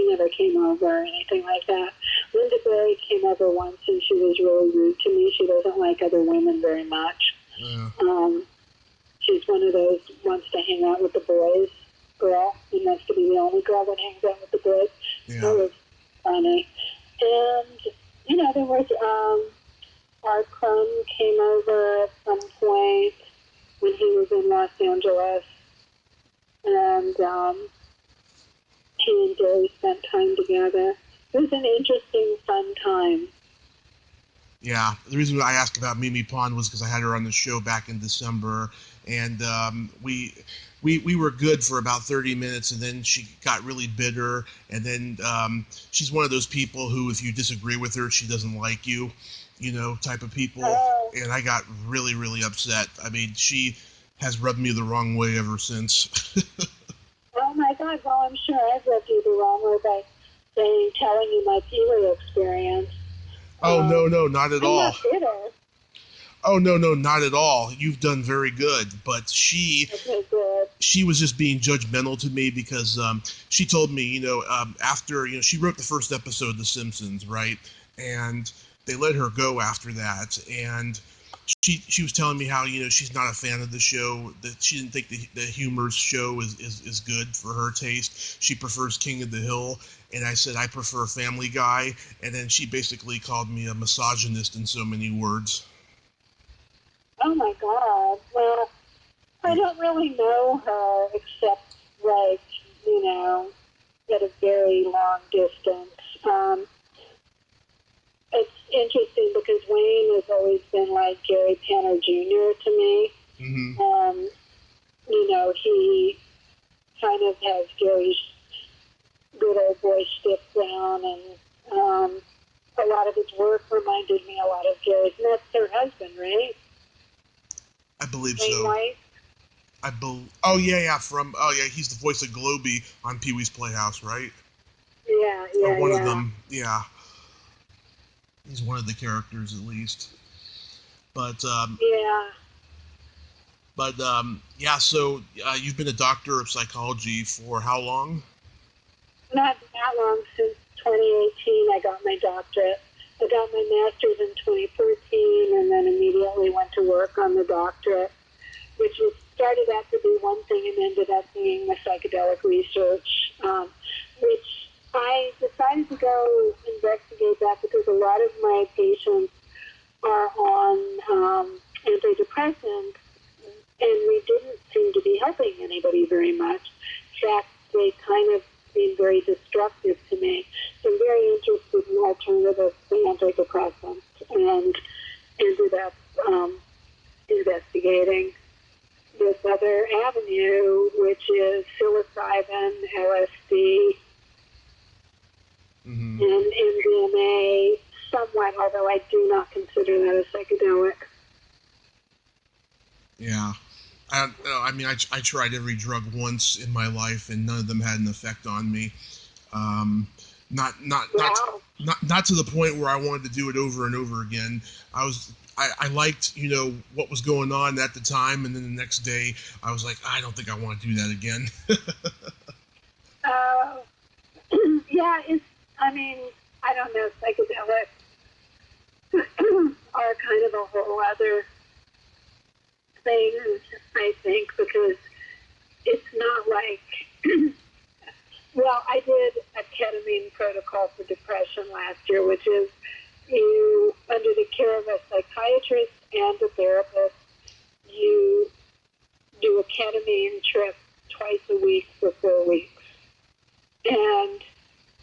never came over or anything like that. Linda Berry came over once and she was really rude to me. She doesn't like other women very much. Yeah. She's one of those wants to hang out with the boys girl. She wants to be the only girl that hangs out with the boys. Yeah. That was funny. And, there was Art Crumb came over at some point when he was in Los Angeles. And he and Gary spent time together. It was an interesting, fun time. Yeah, the reason I asked about Mimi Pond was because I had her on the show back in December, and we were good for about 30 minutes, and then she got really bitter, and then she's one of those people who, if you disagree with her, she doesn't like you, type of people, and I got really, really upset. I mean, she has rubbed me the wrong way ever since. Oh my God, well, I'm sure I've rubbed you the wrong way by telling you my Pee-Wee experience. Oh, no, not at all. I'm not bitter. Oh, no, not at all. You've done very good. But she was just being judgmental to me because she told me, after, she wrote the first episode of The Simpsons, right? And they let her go after that. And she was telling me how, she's not a fan of the show, that she didn't think the humor's show is good for her taste. She prefers King of the Hill. And I said, I prefer Family Guy. And then she basically called me a misogynist in so many words. Oh my God. Well, I don't really know her except, at a very long distance. It's interesting because Wayne has always been like Gary Panter Jr. to me. Mm-hmm. He kind of has Gary's good old boy shtick down, and a lot of his work reminded me a lot of Gary's. And that's their husband, right? I believe Wayne so. White? He's the voice of Globey on Pee-wee's Playhouse, right? Yeah, or one of them, yeah. He's one of the characters, at least. But, so you've been a doctor of psychology for how long? Not that long, since 2018 I got my doctorate. I got my master's in 2013 and then immediately went to work on the doctorate, which started out to be one thing and ended up being the psychedelic research, which I decided to go investigate that because a lot of my patients are on antidepressants, and we didn't seem to be helping anybody very much. In fact, they kind of seemed very destructive to me. So I'm very interested in alternatives to antidepressants, and ended up investigating this other avenue, which is psilocybin, LSD, and MDMA, somewhat, although I do not consider that a psychedelic. Yeah. I tried every drug once in my life, and none of them had an effect on me. Wow. Not to the point where I wanted to do it over and over again. I liked, what was going on at the time, and then the next day I was like, I don't think I want to do that again. Yeah, I don't know, psychedelics are kind of a whole other thing, I think, because it's not like, well, I did a ketamine protocol for depression last year, which is you, under the care of a psychiatrist and a therapist, you do a ketamine trip twice a week for 4 weeks. And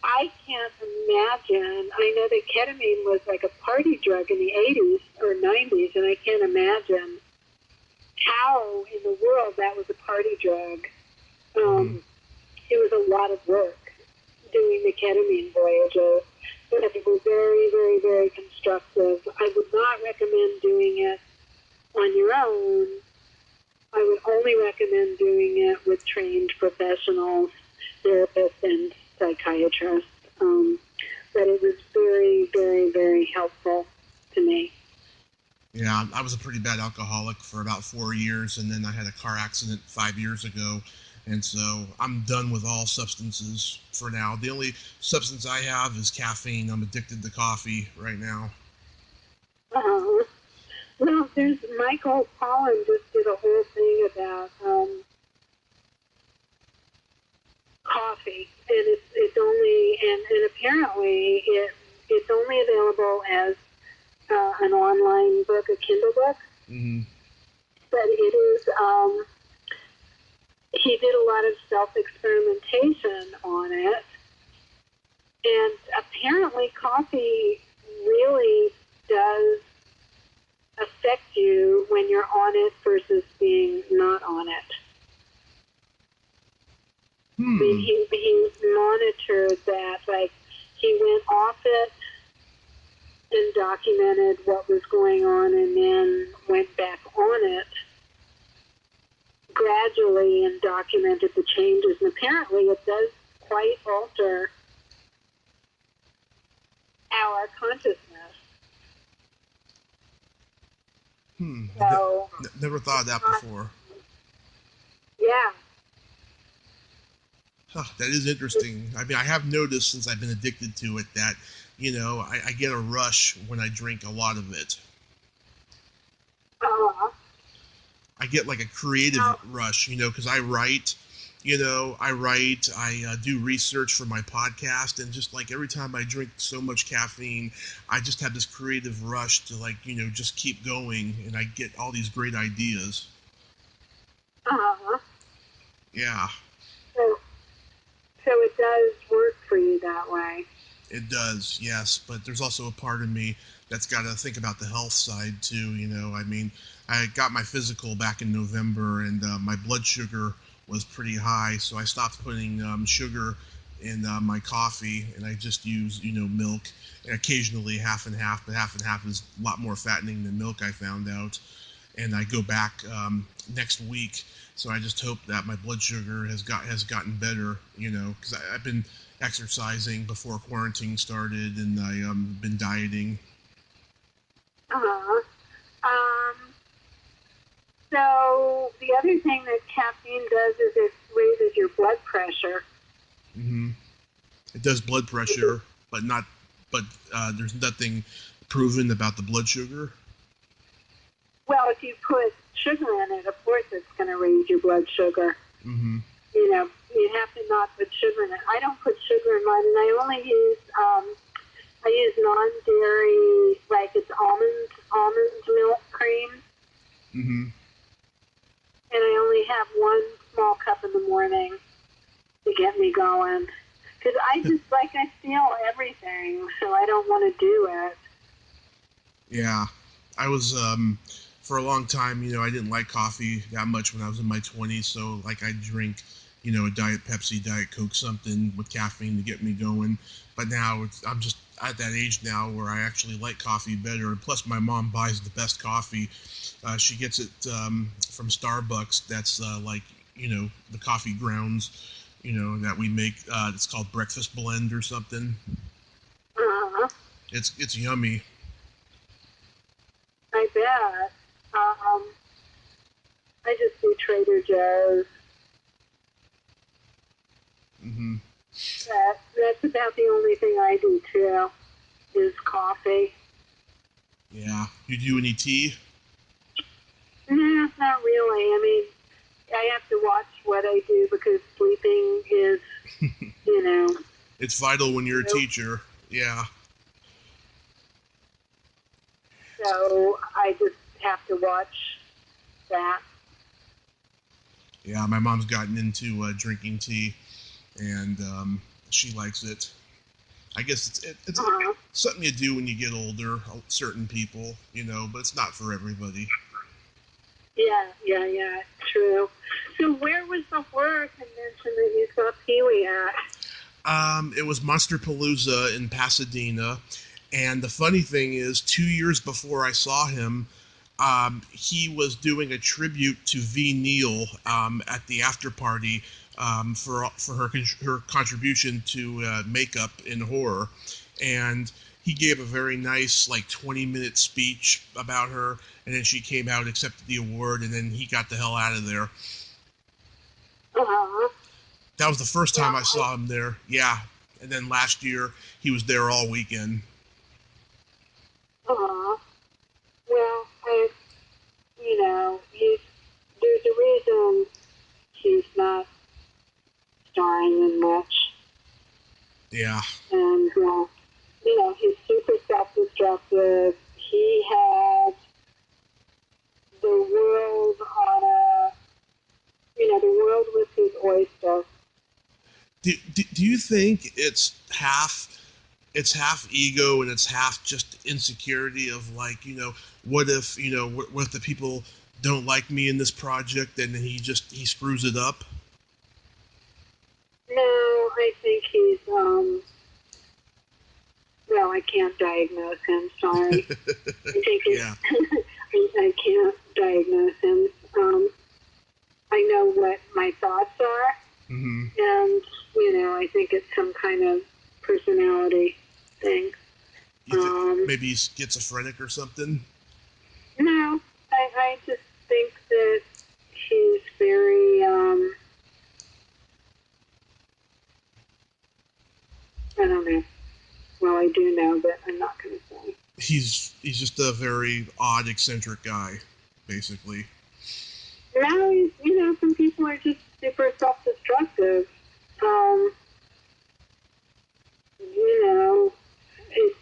I can't imagine, I know that ketamine was like a party drug in the 80s or 90s, and I can't imagine how in the world that was a party drug. It was a lot of work doing the ketamine voyages, but they were very, very, very constructive. I would not recommend doing it on your own. I would only recommend doing it with trained professionals, therapists, and psychiatrists. But it was very, very, very helpful to me. Yeah, I was a pretty bad alcoholic for about 4 years, and then I had a car accident 5 years ago, and so I'm done with all substances for now. The only substance I have is caffeine. I'm addicted to coffee right now. Well, there's Michael Pollan just did a whole thing about coffee, and it's only and apparently it's only available as an online book, a Kindle book. Mm-hmm. But it is, he did a lot of self-experimentation on it, and apparently coffee really does affect you when you're on it versus being not on it. He monitored that, like he went off it and documented what was going on, and then went back on it gradually and documented the changes. And apparently it does quite alter our consciousness. So, Never thought of that before. Yeah. Huh, that is interesting. I mean, I have noticed since I've been addicted to it that, I get a rush when I drink a lot of it. I get like a creative rush, because I write, I do research for my podcast, and just like every time I drink so much caffeine, I just have this creative rush to just keep going, and I get all these great ideas. Yeah. So it does work for you that way. It does, yes, but there's also a part of me that's got to think about the health side too. I mean, I got my physical back in November, and my blood sugar was pretty high, so I stopped putting sugar in my coffee, and I just use milk, and occasionally half and half, but half and half is a lot more fattening than milk, I found out. And I go back next week, so I just hope that my blood sugar has gotten better, because I've been exercising before quarantine started, and I've been dieting. So the other thing that caffeine does is it raises your blood pressure. Mm-hmm. It does blood pressure, but there's nothing proven about the blood sugar. Well, if you put sugar in it, of course it's going to raise your blood sugar. Mm-hmm. You have to not put sugar in it. I don't put sugar in mine, and I only use non-dairy, like it's almond milk cream. Mm-hmm. And I only have one small cup in the morning to get me going. Because I just, I feel everything, so I don't want to do it. Yeah. I was, for a long time, I didn't like coffee that much when I was in my 20s, so, I drink, a Diet Pepsi, Diet Coke, something with caffeine to get me going. But now, I'm just at that age now where I actually like coffee better, and plus my mom buys the best coffee. She gets it from Starbucks. That's the coffee grounds that we make. It's called breakfast blend or something. It's yummy. I bet. I just do Trader Joe's. Mm-hmm. That's about the only thing I do too, is coffee. Yeah. You do any tea? Nah, not really. I mean, I have to watch what I do because sleeping is, It's vital when you're a teacher. Yeah. So I just have to watch that. Yeah, my mom's gotten into drinking tea, and she likes it. I guess it's something you do when you get older, certain people, but it's not for everybody. Yeah, true. So where was the horror convention that you saw Pee-Wee at? It was Monsterpalooza in Pasadena, and the funny thing is, 2 years before I saw him, he was doing a tribute to V. Neal at the after party for her contribution to makeup in horror, and he gave a very nice 20-minute speech about her, and then she came out, accepted the award, and then he got the hell out of there. That was the first time I saw him there. Yeah, and then last year he was there all weekend. Well, there's a reason he's not starring in much. Yeah. And, he's super self-destructive. He had the world on the world was his oyster. Do you think it's half ego and it's half just insecurity of what if what if the people don't like me in this project and then he screws it up? No, I think he's well, I can't diagnose him, sorry. I think yeah. I can't diagnose him. I know what my thoughts are. Mm-hmm. And, I think it's some kind of personality thing. Maybe he's schizophrenic or something? No, I just think that he's very, I don't know. Well, I do know, but I'm not going to say. He's just a very odd, eccentric guy, basically. Now, some people are just super self-destructive. It's,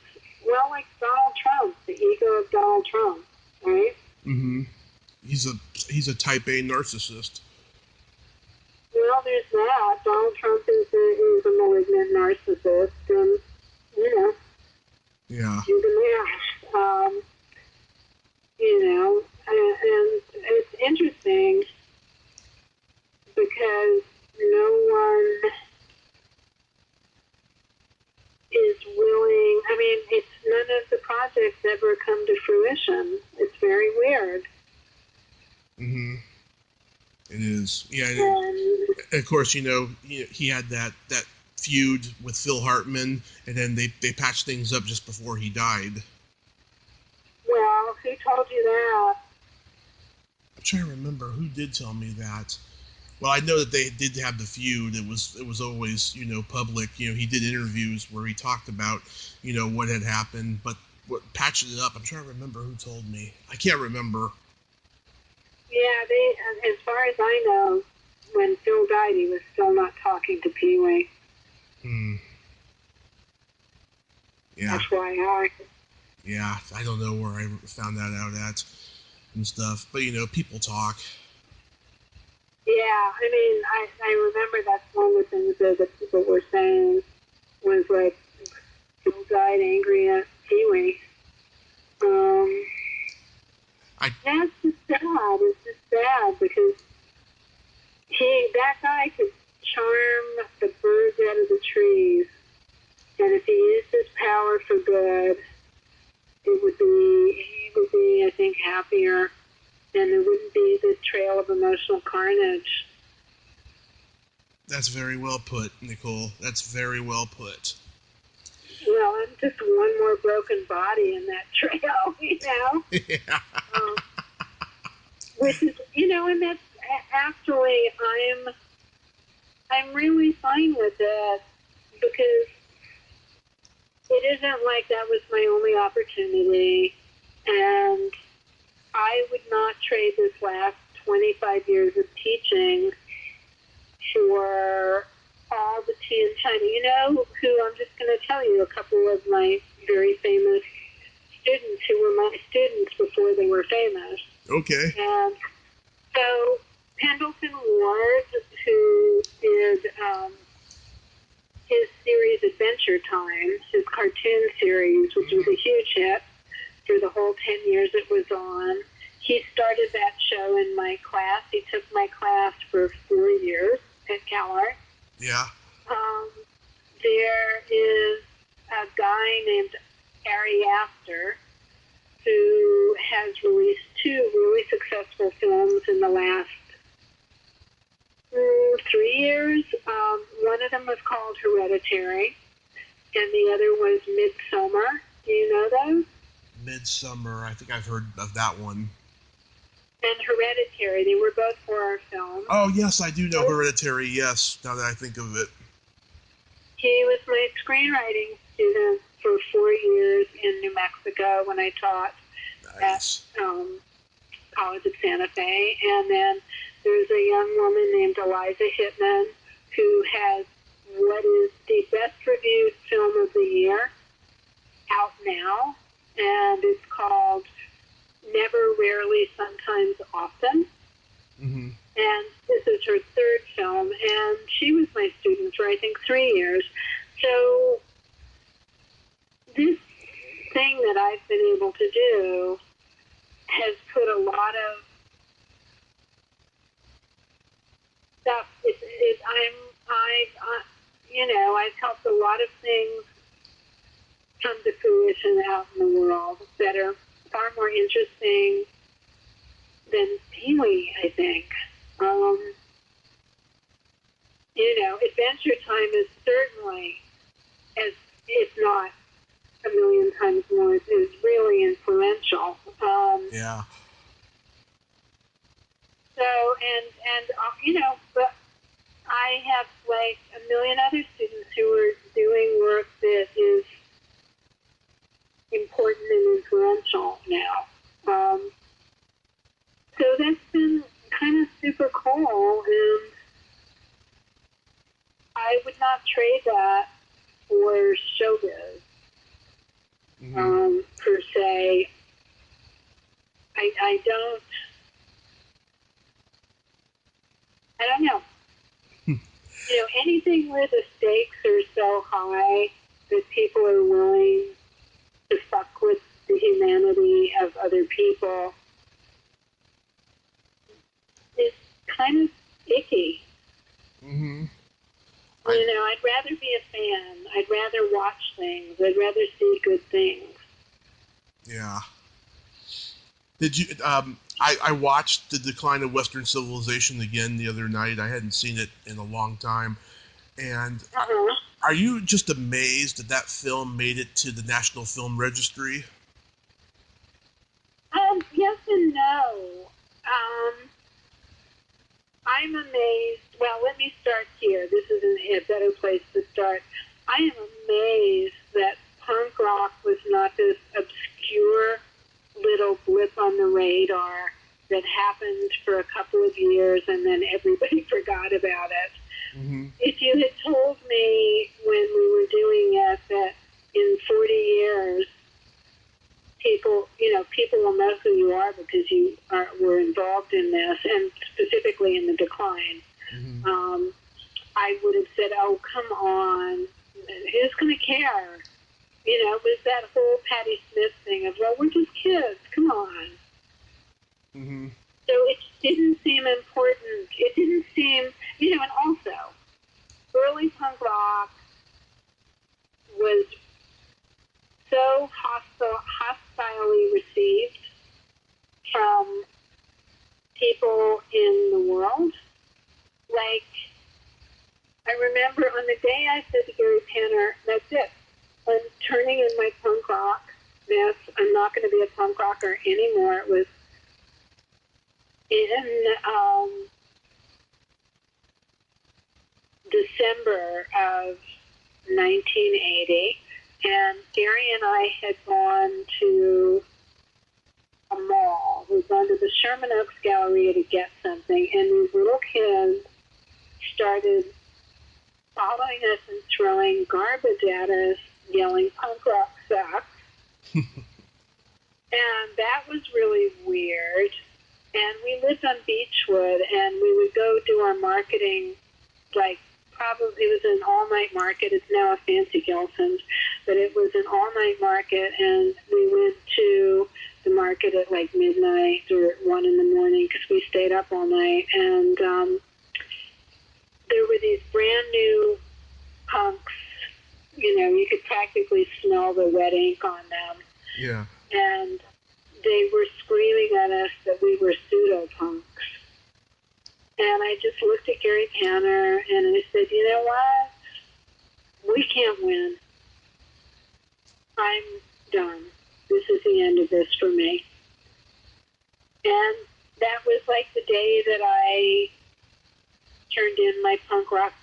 like Donald Trump, the ego of Donald Trump, right? Mm-hmm. He's a type A narcissist. Well, there's that. Donald Trump is a malignant narcissist, and, Yeah. do the math. And it's interesting because no one is willing. I mean, it's none of the projects ever come to fruition. It's very weird. Mm-hmm. It is. Yeah. And of course, he had that feud with Phil Hartman, and then they patched things up just before he died. Well, who told you that? I'm trying to remember who did tell me that. Well, I know that they did have the feud. It was always public. He did interviews where he talked about what had happened, but what patched it up. I'm trying to remember who told me. I can't remember. Yeah, as far as I know, when Phil died, he was still not talking to Pee-Wee. Yeah. FYI. Yeah, I don't know where I found that out at and stuff, but people talk. Yeah, I mean, I remember that's one of the things that the people were saying was Phil died angry at Pee-Wee. That's just sad. It's just sad because that guy could charm the birds out of the trees, and if he used his power for good, he would be, I think, happier, and there wouldn't be this trail of emotional carnage. That's very well put, Nicole. That's very well put. Well, I'm just one more broken body in that trail, Yeah. Which is, and that's actually, I'm really fine with it because it isn't like that was my only opportunity, and I would not trade this last 25 years of teaching for all the tea in China. You know who, I'm just going to tell you a couple of my very famous students who were my students before they were famous. Okay. And so Pendleton Ward, who did his series Adventure Time, his cartoon series, which was a huge hit for the whole 10 years it was on, he started that show in my class. He took my class for 4 years at CalArts. Yeah. There is a guy named Ari Aster who has released 2 really successful films in the last 3 years. One of them was called Hereditary, and the other was Midsummer. Do you know those? Midsummer. I think I've heard of that one. And Hereditary. They were both horror films. Oh, yes, I do know Hereditary, yes, now that I think of it. He was my screenwriting student for 4 years in New Mexico when I taught Nice. at College of Santa Fe. And then there's a young woman named Eliza Hittman who has what is the best reviewed film of the year out now. And it's called Never, Rarely, Sometimes, Often. Mm-hmm. And this is her 3rd film, and she was my student for, I think, 3 years. So this thing that I've been able to do has put a lot of stuff. I've helped a lot of things come to fruition out in the world that are far more interesting than Pee-Wee, I think. Adventure Time is certainly, as if not a million times more, is really influential. Yeah. So, but I have like a million other students who are doing work that is important and influential now. So that's been kind of super cool, and I would not trade that for showbiz, per se. I don't know. Anything where the stakes are so high that people are willing to fuck with the humanity of other people is kind of icky. Mm-hmm. I'd rather be a fan. I'd rather watch things. I'd rather see good things. Yeah. Did you? I watched The Decline of Western Civilization again the other night. I hadn't seen it in a long time, and are you just amazed that film made it to the National Film Registry? Yes and no. I'm amazed. Well, let me start here. This is a better place to start. I am amazed that punk rock was not this obscure little blip on the radar that happened for a couple of years and then everybody forgot about it. Mm-hmm. If you had told me when we were doing it that in 40 years, people will know who you are because you were involved in this, and specifically in the decline, I would have said, oh, come on, who's going to care? It was that whole Patti Smith thing of, well, we're just kids, come on. Mm-hmm. So it didn't seem important. It didn't seem, and also, early punk rock was so hostilely received from people in the world. Like, I remember on the day I said to Gary Panter, that's it. I'm turning in my punk rock mess. I'm not going to be a punk rocker anymore. It was in December of 1980, and Gary and I had gone to a mall. We'd gone to the Sherman Oaks Galleria to get something, and these little kids started following us and throwing garbage at us, yelling punk rock sucks. And that was really weird. And we lived on Beechwood, and we would go do our marketing, like, probably, it was an all-night market. It's now a fancy Gilson's, but it was an all-night market, and we went to the market at, like, midnight or 1 in the morning because we stayed up all night. And there were these brand-new punks. You know, you could practically smell the wet ink on them. Yeah. And they were screaming at us that we were pseudo-punks. And I just looked at Gary Panter and I said, you know what? We can't win. I'm done. This is the end of this for me. And that was like the day that I turned in my punk rock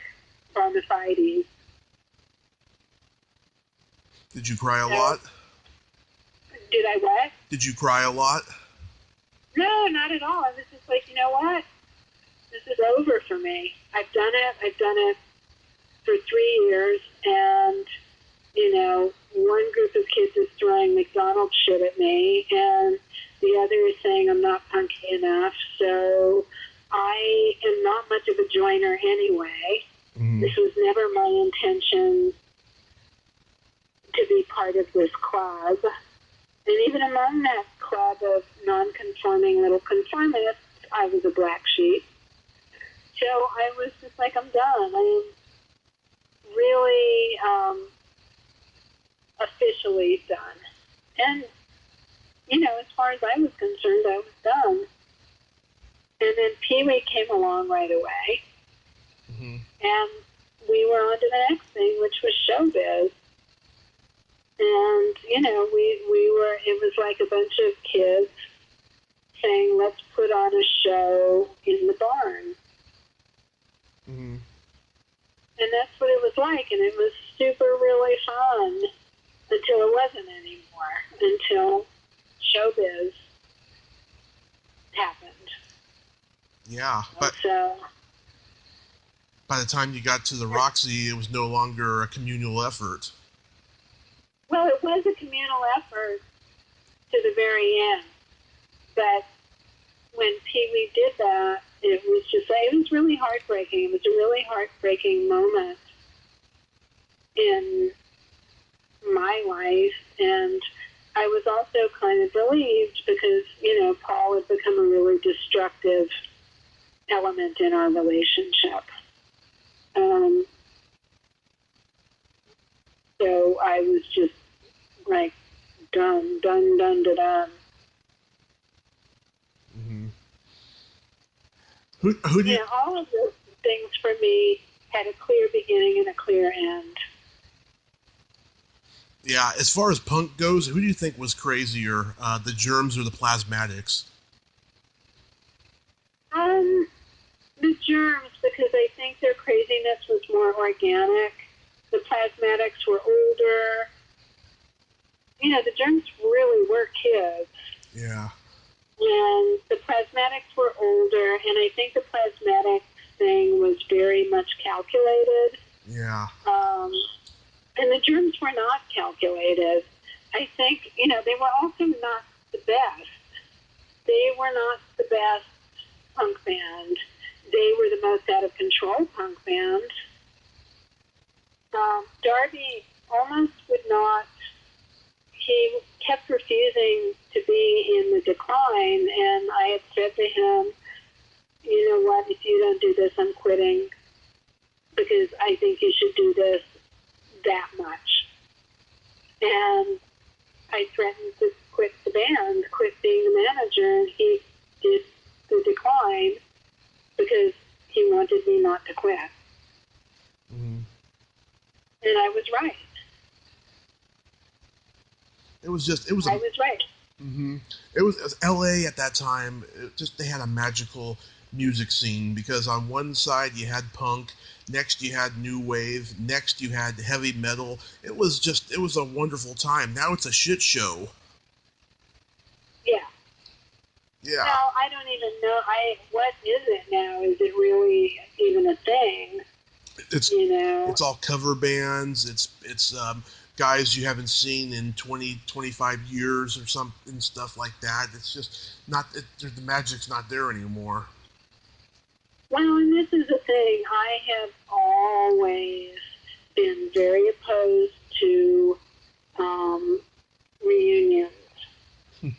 bona fides. Did you cry a lot? Did I what? Did you cry a lot? No, not at all. I was just like, you know what? This is over for me. I've done it. I've done it for 3 years, and, you know, one group of kids is throwing McDonald's shit at me, and the other is saying I'm not punky enough, so I am not much of a joiner anyway. This was never my intention to be part of this club. And even among that club of non-conforming little conformists, I was a black sheep. So I was just like, I'm done. I am really officially done. And, you know, as far as I was concerned, I was done. And then Pee-Wee came along right away. And we were on to the next thing, which was showbiz. And, you know, it was like a bunch of kids saying, let's put on a show in the barn. And that's what it was like, and it was super really fun until it wasn't anymore, until showbiz happened. Yeah, but so, by the time you got to the Roxy, it was no longer a communal effort. Well, it was a communal effort to the very end, but when Pee-Wee did that, it was really heartbreaking. It was a really heartbreaking moment in my life, and I was also kind of relieved because, you know, Paul had become a really destructive element in our relationship. So I was just like, done. Who do you... Yeah, all of those things for me had a clear beginning and a clear end. Yeah, as far as punk goes, who do you think was crazier, the Germs or the Plasmatics? The Germs, because I think their craziness was more organic. The Plasmatics were older. You know, the Germs really were kids. Yeah. And the Plasmatics were older, and I think the Plasmatics thing was very much calculated. Yeah. And the Germs were not calculated. I think, you know, they were also not the best. They were not the best punk band. They were the most out-of-control punk band. Darby almost would not, he kept refusing to be in the Decline, and I had said to him, you know what, if you don't do this, I'm quitting, because I think you should do this that much. And I threatened to quit the band, quit being the manager, and he did the Decline because he wanted me not to quit. And I was right. I was right. Mm-hmm. It was L.A. at that time. They had a magical music scene because on one side you had punk, next you had new wave, next you had heavy metal. It was a wonderful time. Now it's a shit show. Yeah. Yeah. Now I don't even know. What is it now? Is it really even a thing? It's all cover bands. It's guys you haven't seen in 20, 25 years or something, stuff like that. It's just not, the magic's not there anymore. Well, and this is the thing. I have always been very opposed to reunions. Yeah.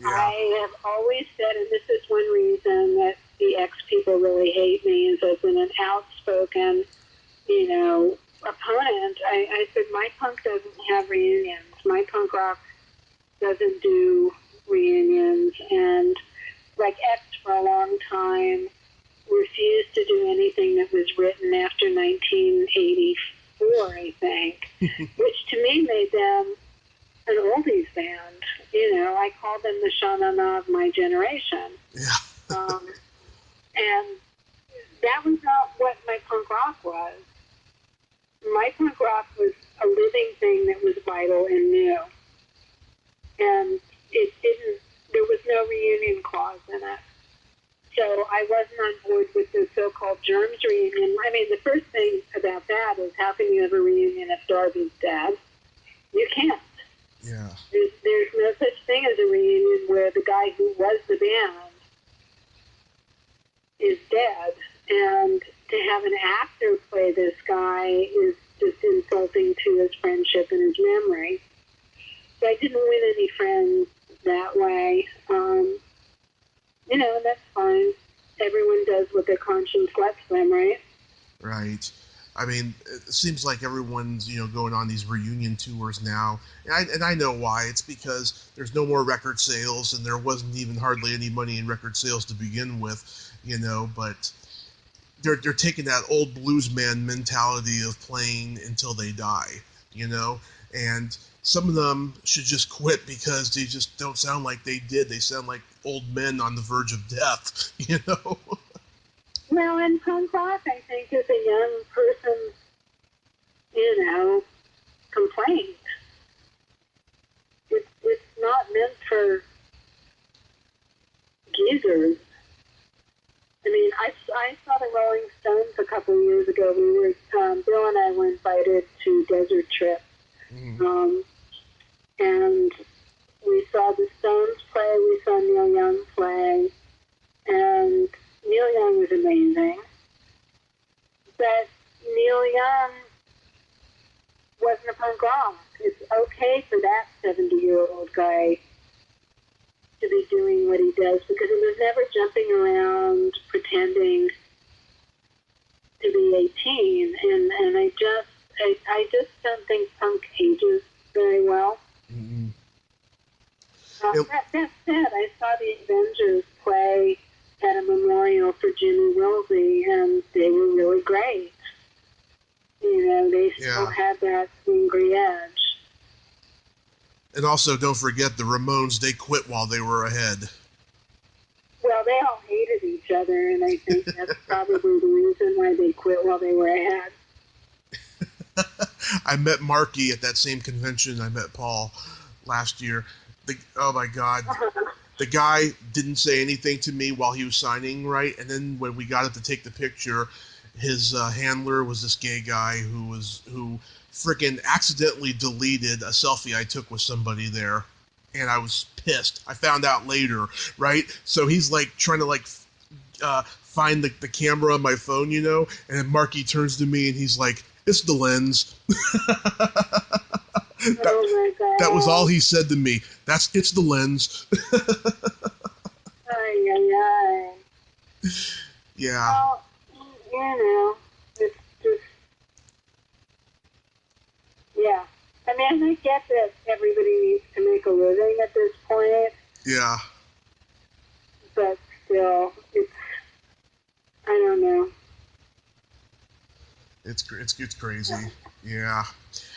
I have always said, and this is one reason that the ex-people really hate me, is I've been an outspoken, opponent. I said, my punk doesn't have reunions. My punk rock doesn't do reunions. And like X for a long time refused to do anything that was written after 1984, I think, which to me made them an oldies band. I called them the Sha-Na-Na of my generation. Yeah. And that was not what my punk rock was. My punk rock was a living thing that was vital and new. And there was no reunion clause in it. So I wasn't on board with the so-called Germs reunion. I mean, the first thing about that is, how can you have a reunion if Darby's dead? You can't. Yeah. There's no such thing as a reunion where the guy who was the band is dead. And to have an actor play this guy is just insulting to his friendship and his memory. So I didn't win any friends that way. And that's fine. Everyone does what their conscience lets them, right? Right. I mean, it seems like everyone's, going on these reunion tours now. And I know why. It's because there's no more record sales, and there wasn't even hardly any money in record sales to begin with, but they're taking that old bluesman mentality of playing until they die, and some of them should just quit because they just don't sound like they did. They sound like old men on the verge of death, Well, and punk rock, I think, is a young person's, complaint. It's not meant for geezers. I mean, I saw the Rolling Stones a couple of years ago. Bill and I were invited to Desert Trip. And we saw the Stones play, we saw Neil Young play, and Neil Young was amazing. But Neil Young wasn't a punk rock. It's okay for that 70-year-old guy to be doing what he does, because he was never jumping around pretending to be 18. And I just don't think punk ages very well. Mm-hmm. That said, I saw the Avengers play at a memorial for Jimmy Wilsey, and they were really great. They still had that angry edge. And also, don't forget the Ramones, they quit while they were ahead. Well, they all hated each other, and I think that's probably the reason why they quit while they were ahead. I met Marky at that same convention I met Paul last year. Oh my God. The guy didn't say anything to me while he was signing, right? And then when we got up to take the picture, his handler was this gay guy who frickin' accidentally deleted a selfie I took with somebody there. And I was pissed. I found out later, right? So he's trying to find the camera on my phone, and then Marky turns to me and he's like, "It's the lens." Oh my God. That was all he said to me. It's the lens. Ay. Yeah. Well, it's just, yeah. I mean, I get that everybody needs to make a living at this point. Yeah. But still, I don't know. It's crazy. Yeah.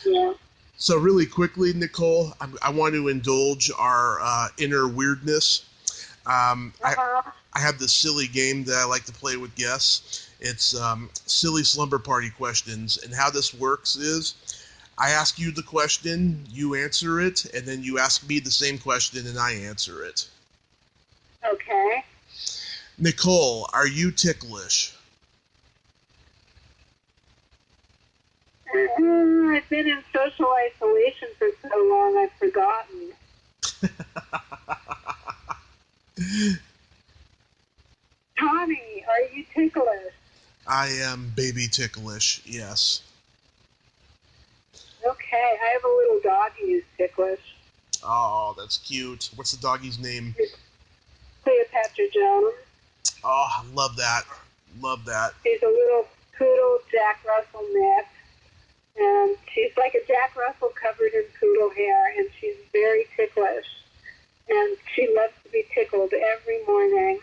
Yeah. So really quickly, Nicole, I want to indulge our inner weirdness. I have this silly game that I like to play with guests. It's silly slumber party questions, and how this works is I ask you the question, you answer it, and then you ask me the same question, and I answer it. Okay. Nicole, are you ticklish? I've been in social isolation for so long, I've forgotten. Tommy, are you ticklish? I am baby ticklish, yes. Okay, I have a little doggy who's ticklish. Oh, that's cute. What's the doggy's name? Cleopatra Jones. Oh, I love that. Love that. She's a little poodle Jack Russell mix. And she's like a Jack Russell covered in poodle hair, and she's very ticklish. And she loves to be tickled every morning.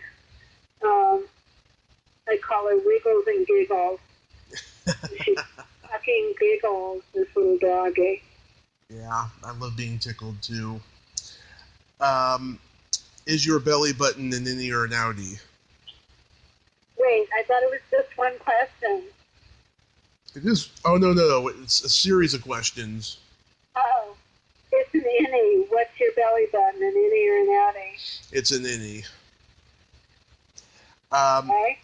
I call her Wiggles and Giggles. She's fucking giggles, this little doggy. Yeah, I love being tickled too. Is your belly button an innie or an outie? Wait, I thought it was just one question. It is. Oh, no. It's a series of questions. Oh, it's an innie. What's your belly button, an innie or an outie? It's an innie. Okay.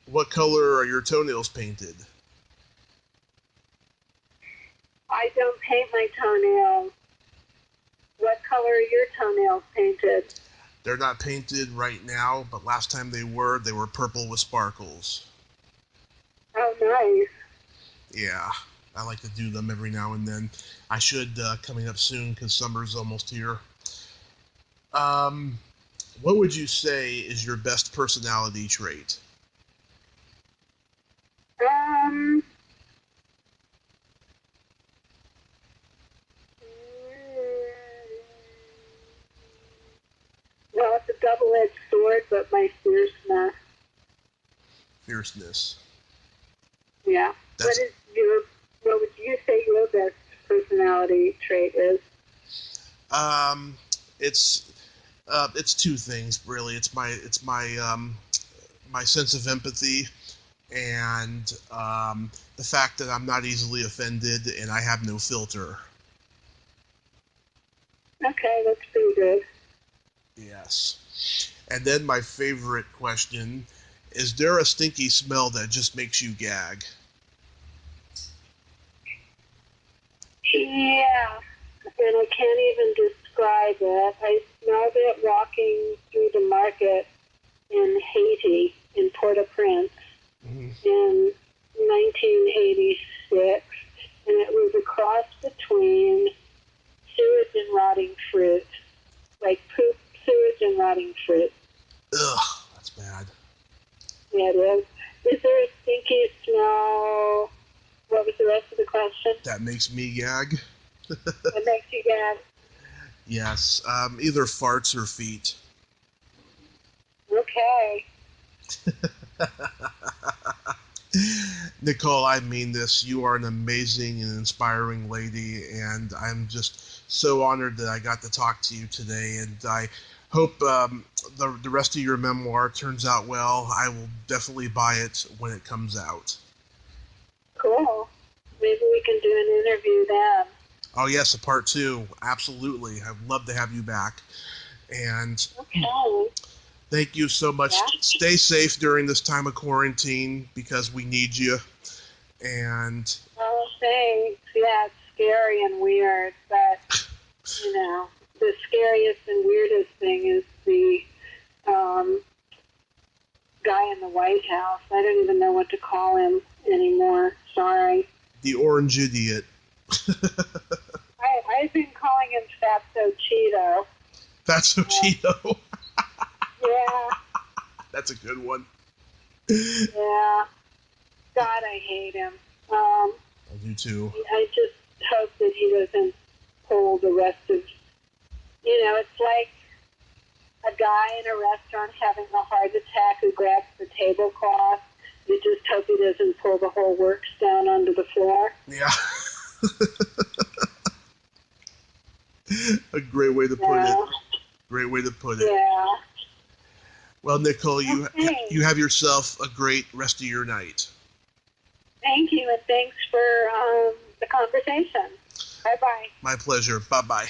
What color are your toenails painted? I don't paint my toenails. What color are your toenails painted? They're not painted right now, but last time they were purple with sparkles. Oh, nice. Yeah, I like to do them every now and then. I should coming up soon because summer's almost here. What would you say is your best personality trait? Well, it's a double-edged sword, but my fierceness. Fierceness. Yeah. What would you say your best personality trait is? It's two things really. It's my sense of empathy and the fact that I'm not easily offended and I have no filter. Okay, that's pretty good. Yes. And then my favorite question, is there a stinky smell that just makes you gag? Yeah, and I can't even describe it. I smelled it walking through the market in Haiti, in Port-au-Prince, in 1986, and it was a cross between sewage and rotting fruit, like poop, sewage, and rotting fruit. Ugh, that's bad. Yeah, it is. Is there a stinky smell? What was the rest of the question? That makes me gag. What makes you gag? Yes, either farts or feet. Okay. Nicole, I mean this. You are an amazing and inspiring lady, and I'm just so honored that I got to talk to you today. And I hope the rest of your memoir turns out well. I will definitely buy it when it comes out. Cool. Maybe we can do an interview then. Oh, yes, a part 2. Absolutely. I'd love to have you back. And okay. Thank you so much. Yeah. Stay safe during this time of quarantine because we need you. And oh, thanks. Yeah, it's scary and weird, but you know, the scariest and weirdest thing is the guy in the White House. I don't even know what to call him anymore. Sorry. The orange idiot. I've been calling him Fatso Cheeto. Fatso Cheeto. Yeah. That's a good one. Yeah. God, I hate him. I do too. I just hope that he doesn't pull the rest of, it's like a guy in a restaurant having a heart attack who grabs the tablecloth. You just hope he doesn't pull the whole works down onto the floor. Yeah. A great way to put it. Great way to put it. Yeah. Well, Nicole, you Okay. have yourself a great rest of your night. Thank you, and thanks for the conversation. Bye-bye. My pleasure. Bye-bye.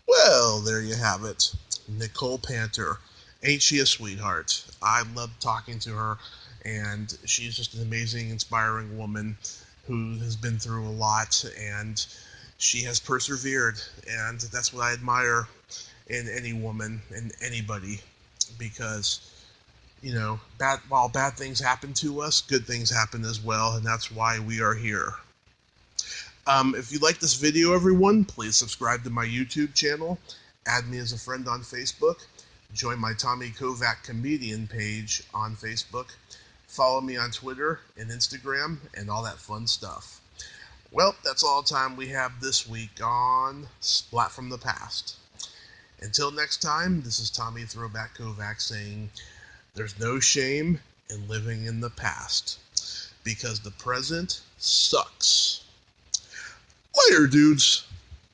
Well, there you have it. Nicole Panter. Ain't she a sweetheart? I love talking to her, and she's just an amazing, inspiring woman who has been through a lot, and she has persevered, and that's what I admire in any woman, in anybody, because, you know, while bad things happen to us, good things happen as well, and that's why we are here. If you like this video, everyone, please subscribe to my YouTube channel, add me as a friend on Facebook, join my Tommy Kovac comedian page on Facebook, follow me on Twitter and Instagram, and all that fun stuff. Well, that's all the time we have this week on Splat from the Past. Until next time, this is Tommy Throwback Kovac saying, there's no shame in living in the past, because the present sucks. Later, dudes.